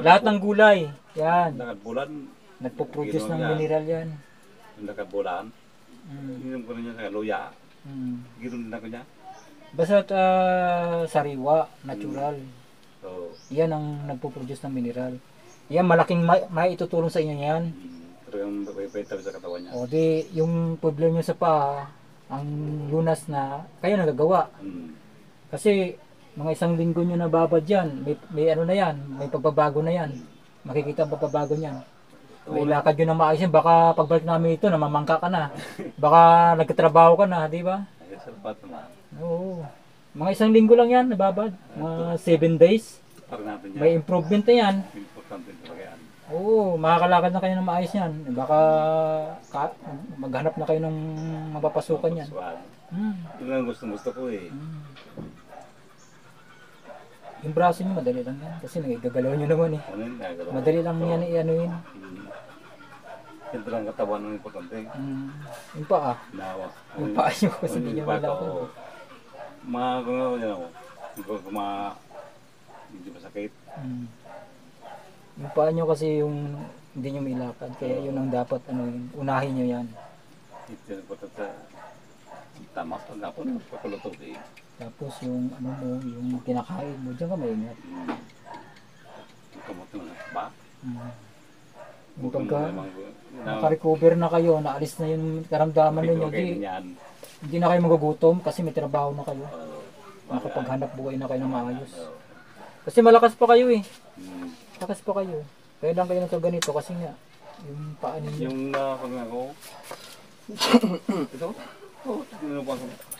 Lahat ng gulay, yan. Nakabulan. Nagpo-produce ng Ginom yan. mineral yan. Yung nakabulan. Mm. Ginom ko na niya sa luya. Mm. Ginom din ako niya. Basta sariwa, natural. So, Yan ang nagpo-produce ng mineral. Yan, malaking maitutulong sa inyo yan. talagang vital sa katawan niya. O di, yung problema nyo sa paa, ang lunas na, kayo nagagawa. Kasi, mga isang linggo nyo nababad yan, may ano na yan, may pagbabago na yan. Makikita ang pagbabago niyan. May lakad yun na maayos yan, baka pagbalik namin ito, namamangka ka na. Baka nagkatrabaho ka na, di ba? Ay, salamat naman. Oo. Mga isang linggo lang yan, nababad. Mga 7 days. Para natin yan. May improvement na yan. Importante talaga yan. Oo, makakalakad na kayo ng maayos yan. Baka maghanap na kayo ng mapapasukan yan. Swag. Hmm. Yun ang gusto ko eh. Hmm. Yung braso nyo, madali lang yan. Kasi nagagalaw nyo naman eh. Ano yun? Nagagawa. Madali lang yan i-ano yun. Ito lang katawan ng importante. Hmm. Yung paa. Nawa. Yung paa nyo kasi hindi nyo malakad. Mga kung ano yan ako. Kung hindi masakit. Hmm. Yung paa nyo kasi yung hindi nyo mailakad. Kaya yun ang dapat ano yun. Unahin nyo yan. Ito yung importante. Tama pa nga po. Pagkulutog eh. Tapos yung ano mo, yung kinakain mo, diyan ka maingat. Kamot mo ba? Hmm. Yung pagka naka-recover na kayo, naalis na yung karamdaman ninyo, hindi na kayo magugutom kasi may trabaho na kayo. Makapaghanap buhay na kayo ng maayos. Kasi malakas pa kayo eh. Malakas pa kayo. Kaya lang kayo nagkaganito kasi nga, yung paa ninyo. Yung pag ako, ito? Oo, tignan mo ako.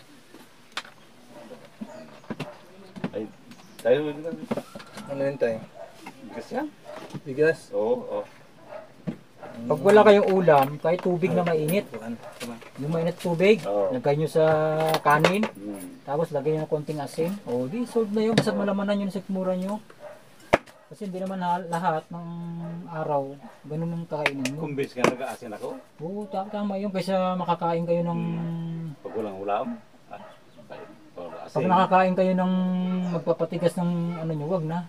Ay, tayo rin lang. Ano yun tayo? Bigas yan? Bigas? Oo. Pag wala kayong ulam, kahit tubig na mainit, yung mainit tubig, Oo. lagay nyo sa kanin, Hmm. tapos lagay nyo ng konting asin, o di solve na yun, basta't malamanan yun sa sikmura nyo. Kasi hindi naman lahat ng araw, ganun ang kakainin nyo. Kumbis ka nag-aasin ako? Oo, tama yun, kaysa makakain kayo ng... Pag walang ulam? Pag nakakain kayo ng magpapatigas ng ano nyo, wag na.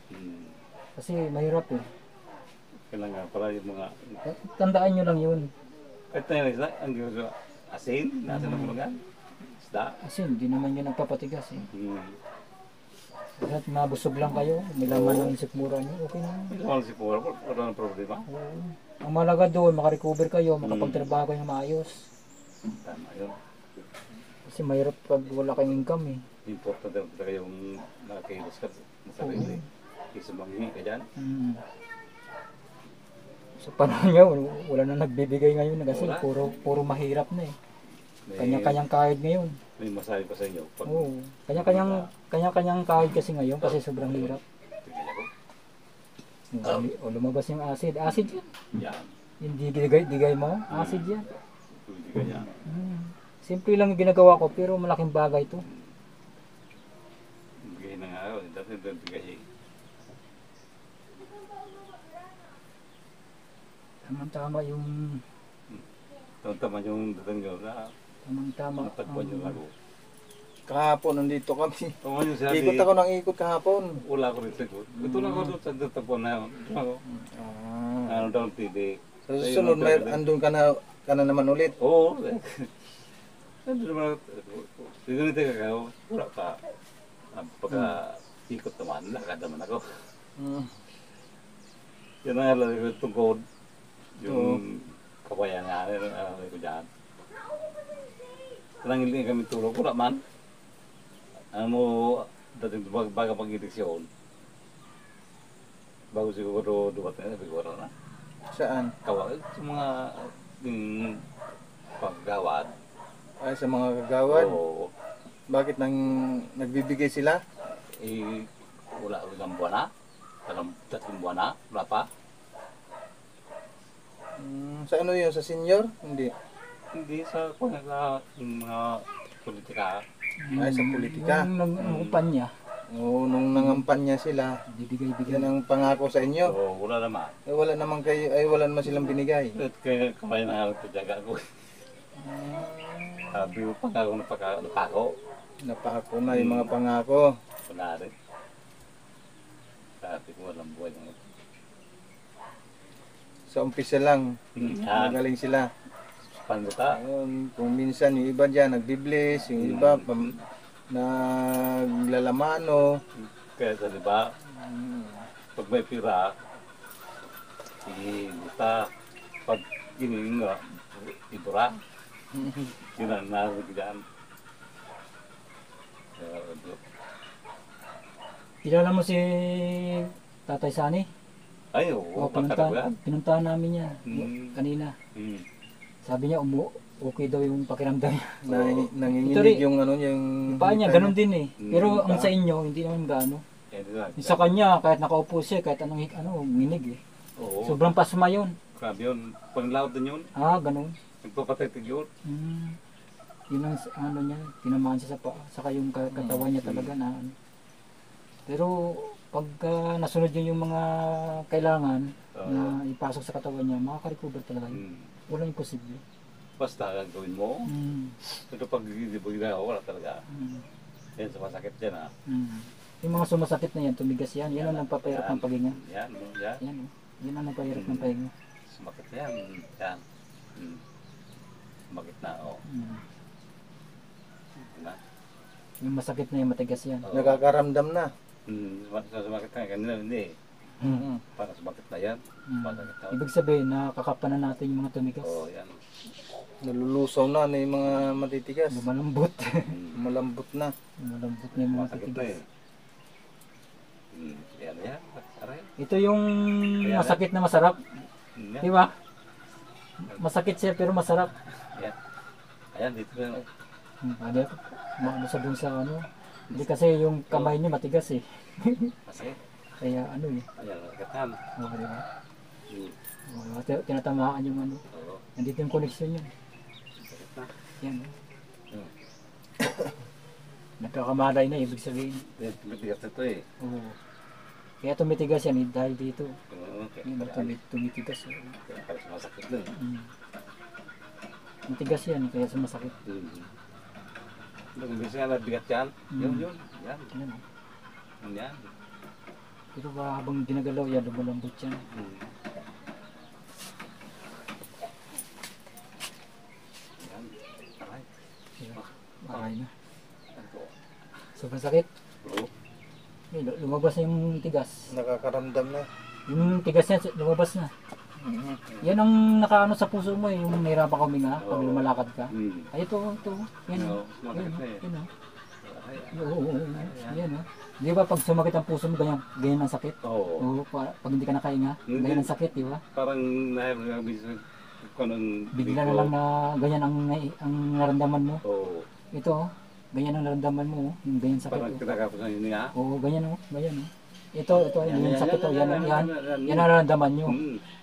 Kasi mahirap eh. Kailangan para yung mga... Tandaan nyo lang yun. Kahit na yun, ang ginagawa, asin, nasa ng mga isda. Kasi hindi naman yun nagpapatigas eh. At mabusog lang kayo, may laman ng sikmura nyo, okay na. Hindi naman si Pura, wala ng problema. Oo. Ang malaga doon, makarecover kayo, makapagtrabaho kayo ng maayos. Tama yun. Kasi mahirap pag wala kayong income eh. Importante talaga yung nakakilos ka sa sarili. Kaysa manghingi ka dyan. Sa panahon nyo, wala na nagbibigay ngayon kasi Wala. puro mahirap na eh. May- Kanya-kanyang kahit ngayon. May masahe pa sa inyo. Pag Oo. Kanya-kanyang kahit kasi ngayon kasi sobrang hirap. tignan ko. O lumabas yung acid. Acid yan. Yan. Hindi digay mo. Acid yan. Hindi ka yan. Simple lang yung ginagawa ko pero malaking bagay to. Bigay na nga ako. Dati bigay. Tamang-tama yung... Tama yung datanggaw na Tamang-tama. natagpuan yung lago. Kahapon nandito kami. Tama yung sabi. Ikot ako ng ikot kahapon. Wala ko rin sagot. Ito lang ako doon sa datagpuan na yun. Ano daw ang TV. Sa susunod, andun ka na naman ulit. Oo. Ano naman, siguro nito ka, wala pa. Pagka ikot naman, lakad naman ako. Yan ang alam ko tungkod. Yung kabayan nga, alam ko dyan. Tanangin kami tulog, wala man. Ano mo, dating baga pag-idiksyon. Bago siguro dumating na, siguro na. Saan? Kawal, sa mga paggawad. Ay, sa mga kagawad. Oo. Bakit nagbibigay sila? Eh, wala ulang buwan na. Tatlong buwan na, wala pa. Sa ano yun? Sa senior? Hindi. Hindi sa kung yung mga politika. Ay, sa politika. Yung kumpanya, Oo, nung nangampanya sila, bibigay-bigay. yan ang pangako sa inyo. Oo, wala naman. Wala naman kayo, wala naman silang binigay. At kaya kamay na nga pagjaga ko. Sabi ko pa ako napako. Napako na yung mga pangako. Wala rin. Sabi ko walang buhay ng Sa umpisa lang, yan. magaling sila. Panduta. Ayun, kung minsan yung iba dyan nagbibless, yung iba naglalamano. Kaya sa diba, pag may pira, basta pag gining nga, ibura. Yun ang narinig dyan. Kilala mo si Tatay Sani? Ay, oo, pagkatagal. Pinuntahan namin yan kanina. Sabi niya, okay daw yung pakiramdam niya. Nanginginig yung ano yung Paa niya, ganun din eh. Pero ang sa inyo, hindi naman gaano. Yan din lang. Yung sa kanya, kahit nakaupo siya, kahit anong nginig eh. Oo. Sobrang pasma yun. Grabe yun. Panglawad din yun. Ah, ganun. Nagpapatagtig yun. Yun ang ano niya, tinamaan siya sa paa. Saka yung katawan niya talaga na ano. Pero pagka nasunod yun yung mga kailangan na ipasok sa katawan niya, makaka-recover talaga yun. Walang imposible. Basta gagawin mo. Pero pag hindi mo ginagawa, wala talaga. Yan, sumasakit dyan ha. Yung mga sumasakit na yan, tumigas yan, yan ang nagpapahirap ng paghinga. Yan, yan. Yan, yan ang nagpapahirap ng paghinga. Sumakit na yan. Yan. Sumakit na, oo. Na. Yung masakit na yung matigas yan. Nakakaramdam na. Sumakit na, kanina hindi. Para sumakit na yan. Masakit na. Ibig sabihin, nakakapanan natin yung mga tumigas. Oo, yan. Nalulusaw na yung mga matitigas. Lumalambot. Malambot na. Malambot na yung mga Masakit na titigas. Yan, yan. Aray. Ito yung masakit na masarap. Yan. Di ba? Masakit siya pero masarap. Yan. Ayan, dito na. Ano, maano dun sa ano. Hindi kasi yung kamay niya matigas eh. Masakit. Kaya ano eh. Ayan, masakatan. Oo, di ba? Tinatamaan yung ano. Oo. Nandito yung connection niya. Masakit na. Yan. Nagkakamalay na ibig sabihin. Matigas na ito eh. Oo. Kaya tumitigas yan eh, dahil dito. Oo, okay. Yun, tumitigas. Kaya parang sumasakit na eh. Matigas yan eh, kaya sumasakit. Nung bisa nga nabigat yan, yun. Yan. Yan. Yan. Pero habang ginagalaw yan, lumalambot yan. Yan. Aray. Aray na. Ito. Sobrang sakit. Oo. Eh, lumabas na yung tigas. Nakakaramdam na. Yung tigas niya, lumabas na. Yan ang nakaano sa puso mo, yung nahirapan ka huminga pag lumalakad ka. Ay, ito. Yan o. Oo, sumakit na eh. Yan o. Aray. Oo. Yan o. Di ba pag sumakit ang puso mo, ganyan ang sakit? Oo. Oo, pag hindi ka nakahinga, ganyan ang sakit, di ba? Parang nahiram nga bisa kung anong Bigla na lang na ganyan ang naramdaman mo. Oo. Ito, ganyan ang naramdaman mo, yung ganyan sakit. Parang kinakapos na yun nga. Oo, ganyan o, ganyan o. Ito, yung sakit o, yan ang nararamdaman nyo.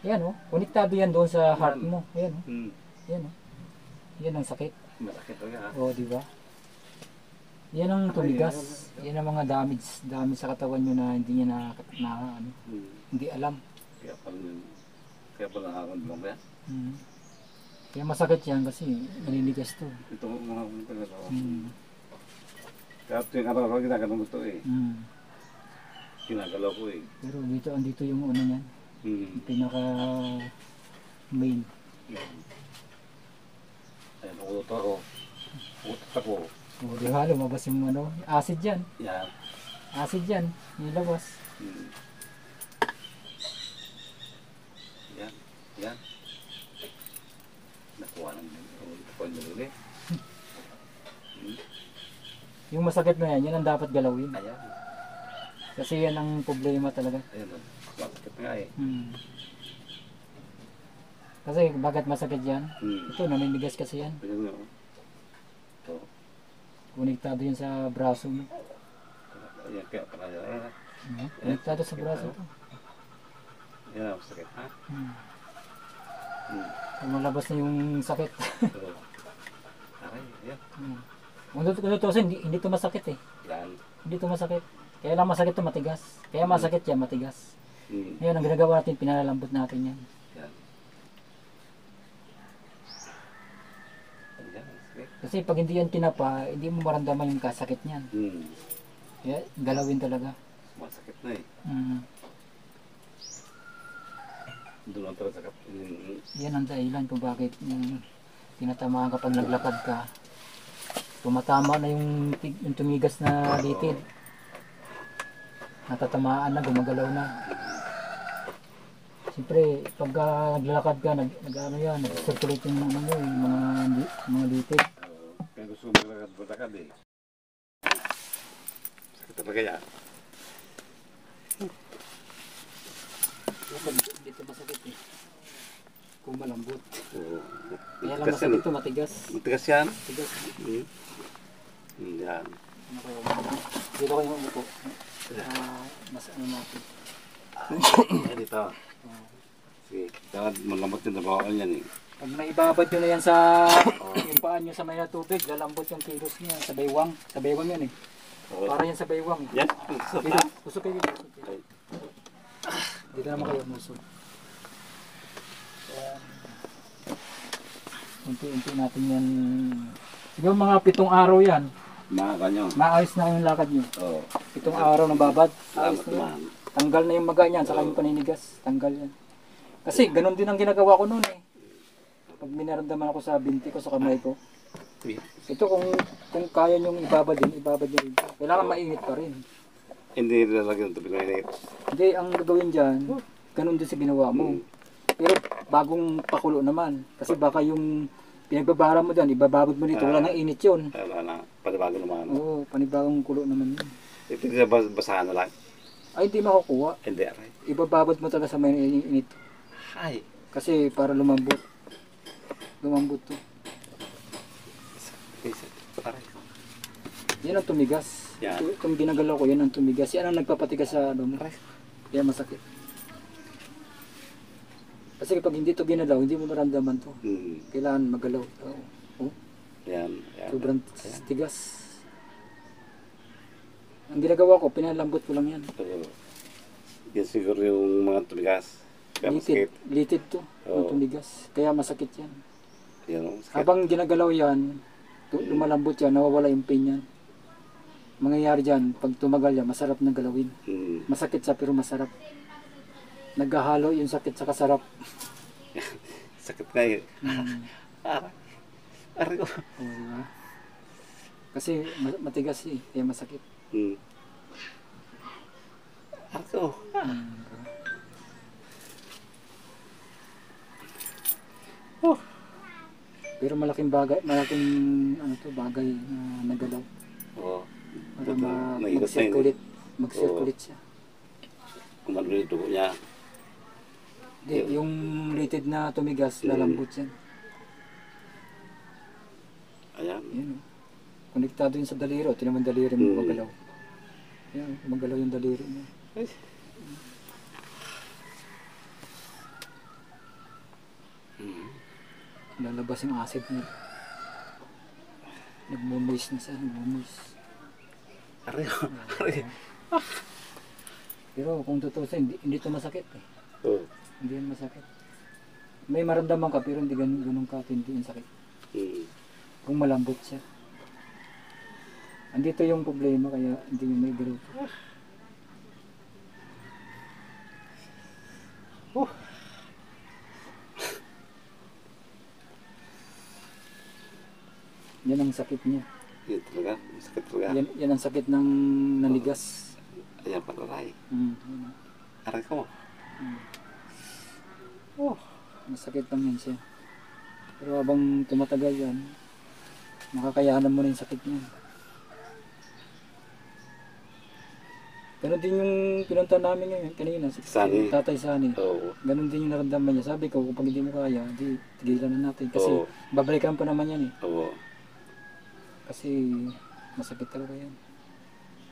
Yan o, konektado yan doon sa heart mo. Yan o, yan o. Yan ang sakit. Masakit talaga ha. Oo, di ba? Yan ang tumigas. Yan ang mga damage sa katawan nyo na hindi niya ano, hindi alam. Kaya pala nakaramdam ba yan? Kaya masakit yan kasi naninigas to. Ito mga talaga. Mm. Kaya ito yung araw-araw ginagano mo ito eh. Ginagalaw ko eh. Pero andito yung ano niyan. Yung pinaka main. Ayun, utot ako. Utot ako. O, di ba, lumabas yung ano, acid yan. Yan. Acid yan, nilabas. Yan. Yan. Nakuha ng pagdali. Yung masakit na yan, yan ang dapat galawin. Ayan. Kasi yan ang problema talaga. Ayan. Masakit nga eh. Kasi bakit masakit yan? Ito, naninigas kasi yan. Ayan nga. Ito. Konektado yan sa braso mo. Ayan, kaya pala yan. Konektado sa braso to. Yan ang masakit ha. Malabas na yung sakit. So, aray, yan. Kung tutusin, hindi to masakit eh. Yan. Hindi to masakit. Kaya lang masakit to matigas. Kaya masakit yan, matigas. Hmm. Ngayon, ang ginagawa natin, pinalalambot natin yan. Yan. Yan, masakit. Kasi pag hindi yan tinapa, hindi mo maramdaman yung kasakit niyan. Kaya galawin talaga. Masakit na eh. Doon lang talaga sa Yan ang dahilan kung bakit yung tinatamaan kapag naglakad ka. Tumatama na yung tumigas na litid. Natatamaan na, gumagalaw na. Siyempre, pag naglalakad ka, nag-circulate yung ano mo, yung mga litid. Kaya gusto mo maglakad eh. Sakit talaga yan. Dito masakit eh. Kung malambot. Oo. Kaya lang masakit ito, matigas. Matigas yan. Matigas. Yan. Dito kayo umupo. Mas ano natin. Yan dito. Sige. Dapat malambot yung trabaho yan eh. Pag naibabad nyo na yan sa yung paan nyo sa may na tubig, lalambot yung kilos niya sa baywang. Sa baywang yan eh. Para yan sa baywang. Yan. Dito, usok kayo dito. Dito naman kayo, musok. Unti-unti natin yan. Siguro mga 7 araw yan. Mga kanyo. Maayos na yung lakad nyo. Oo. 7 araw na babad. Ayos Salamat na yan. naman. Tanggal na yung maga niyan, saka yung paninigas. Tanggal yan. Kasi ganun din ang ginagawa ko noon eh. Pag minaramdaman ako sa binti ko, sa kamay ko. Ito kung kaya nyong ibabad din, ibabad nyo rin. Kailangan mainit pa rin. Hindi lalagyan ng tubig na init. Hindi, ang gagawin dyan, ganun din sa ginawa mo. Pero bagong pakulo naman. Kasi baka yung pinagbabara mo dyan, ibababad mo dito, wala nang init yun. Wala na. Panibago naman. Oo, panibagong kulo naman yun. Ito hindi na basahan na lang. Ay, hindi makukuha. Hindi aray. Ibababad mo talaga sa may init. Ay. Kasi para lumambot. Lumambot to. Aray. Yan ang tumigas. Yan. Itong ginagalaw ko, yan ang tumigas. Yan ang nagpapatigas sa ano mo. Yan masakit. Kasi kapag hindi to ginalaw, hindi mo maramdaman to. Kailangan magalaw. Oh, Yan. Yan. sobrang tigas. Ang ginagawa ko, pinalambot ko lang yan. Yan siguro yung mga tumigas. Kaya masakit. Litid to. Ang Oo. tumigas. Kaya masakit yan. Yan o. Masakit. Habang ginagalaw yan, lumalambot yan, nawawala yung pain yan. Mangyayari dyan, pag tumagal yan, masarap na galawin. Masakit siya pero masarap. Naghahalo yung sakit sa kasarap. Sakit nga eh. Aray. Aray ko. Oo, diba? Kasi matigas eh, kaya masakit. Aray ko. Pero malaking bagay, ano to, bagay na nagalaw. Oo. Para Buto, naikot na yun. mag-circulate siya. Kung ano yung dugo niya. Hindi, yung litid na tumigas, lalambot yan. Ayan. Yan o. Konektado yun sa daliri. Ito naman daliri mo magalaw. Yan, magalaw yung daliri mo. Ay. Lalabas yung acid niya. Nagmumoist na siya, nagmumoist. Aray ko. Aray. Pero kung tutusin, hindi ito masakit eh. Oo. Hindi yan masakit. May maramdaman ka pero hindi ganun katindi yung sakit. Kung malambot siya. Andito yung problema kaya hindi mo may galaw. Yan ang sakit niya. Yan talaga. Masakit talaga. Yan ang sakit ng nanigas. Ayan pala aray. Yan. Aray ko. Masakit lang yan siya. Pero habang tumatagal yan, makakayanan mo na yung sakit niya. Ganon din yung pinunta namin ngayon kanina, si Sani. Tatay Sani. Oo. Ganon din yung naramdaman niya. Sabi ko, kung hindi mo kaya, di tigilan na natin. Kasi Oo. babalikan pa naman yan eh. Oo. Kasi masakit talaga yan.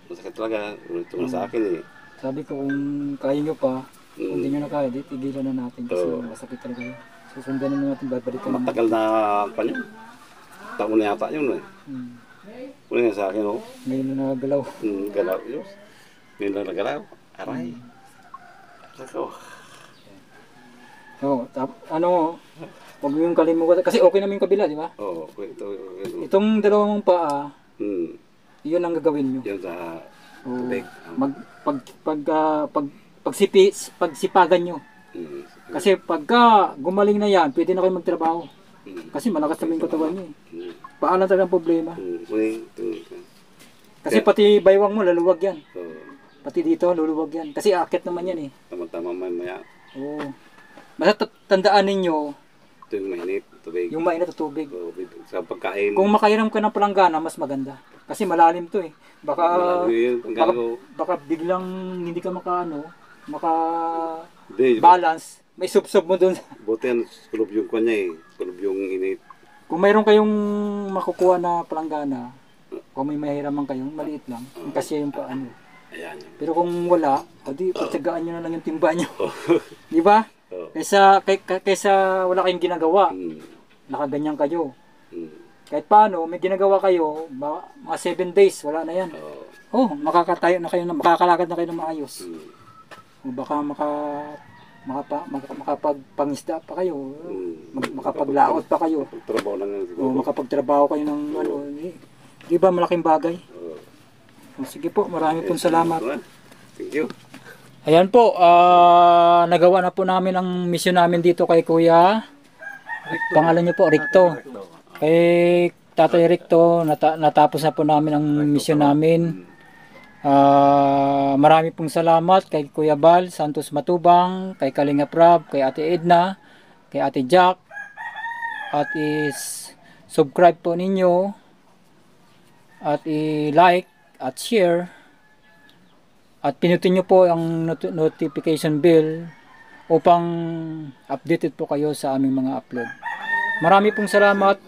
Masakit talaga. Ito nga sa akin eh. Sabi ko, kung kaya nyo pa, kung hindi nyo na kaya, di tigilan na natin. Kasi Oo. masakit talaga yan. Susundan na natin, babalikan na natin. Matagal na pa niyo. Taon na yata yun eh. Una nga sa akin oh. Ngayon na nagalaw. Galaw. Yun. Ngayon lang nagalaw. Aray. Aray ko. Oo, ano, huwag mo yung kalimutan. Kasi okay naman yung kabila, di ba? Oo. Ito. Itong dalawang paa, Hmm. yun ang gagawin nyo. Yan sa Oo. tubig. Pagsipagan nyo. Kasi pagka gumaling na yan, pwede na kayo magtrabaho. Kasi malakas naman yung katawan nyo eh. Paa lang talagang problema. Kasi pati baywang mo, laluwag yan. Oo. Pati dito, luluwag yan. Kasi akit naman yan eh. Tama-tama maya. Oo. Basta tandaan ninyo, Ito yung mainit. Tubig. yung mainit na tubig. Oo, sa pagkain. Kung makairam ka ng palanggana, mas maganda. Kasi malalim to eh. Baka, Yun, baka, pagkain ko. baka biglang hindi ka Hindi. balance. May subsob mo dun. Buti yan. Kulob yung kanya eh. Kulob yung init. Kung mayroon kayong makukuha na palanggana, kung may mahiraman kayong, maliit lang. Kasi yung paano. Ayan. Pero kung wala, adi, pagtsagaan nyo na lang yung timba nyo. Di ba? Oo. Kaysa wala kayong ginagawa, nakaganyan kayo. Kahit paano, may ginagawa kayo, mga 7 days, wala na yan. Makakatayo na kayo, makakalakad na kayo ng maayos. O baka makapagpangisda pa kayo, makapaglaot pa kayo. Trabaho lang yan siguro. O makapagtrabaho kayo ng di ba malaking bagay? Sige po, marami pong salamat. Thank you. Ayan po, nagawa na po namin ang mission namin dito kay Kuya. Pangalan niyo po, Ricto. Kay Tatay Ricto, natapos na po namin ang mission namin. Marami pong salamat kay Kuya Bal Santos Matubang, kay Kalinga Prab, kay Ate Edna, kay Ate Jack. At subscribe po ninyo at i-like at share at pinutin nyo po ang notification bell upang updated po kayo sa aming mga upload. Marami pong salamat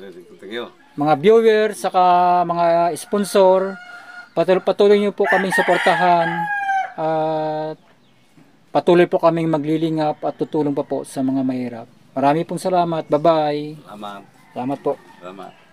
mga viewers saka mga sponsor. Patuloy nyo po kaming suportahan at patuloy po kaming maglilingap at tutulong pa po sa mga mahirap. Marami pong salamat. Bye-bye. Salamat. Salamat po. Salamat.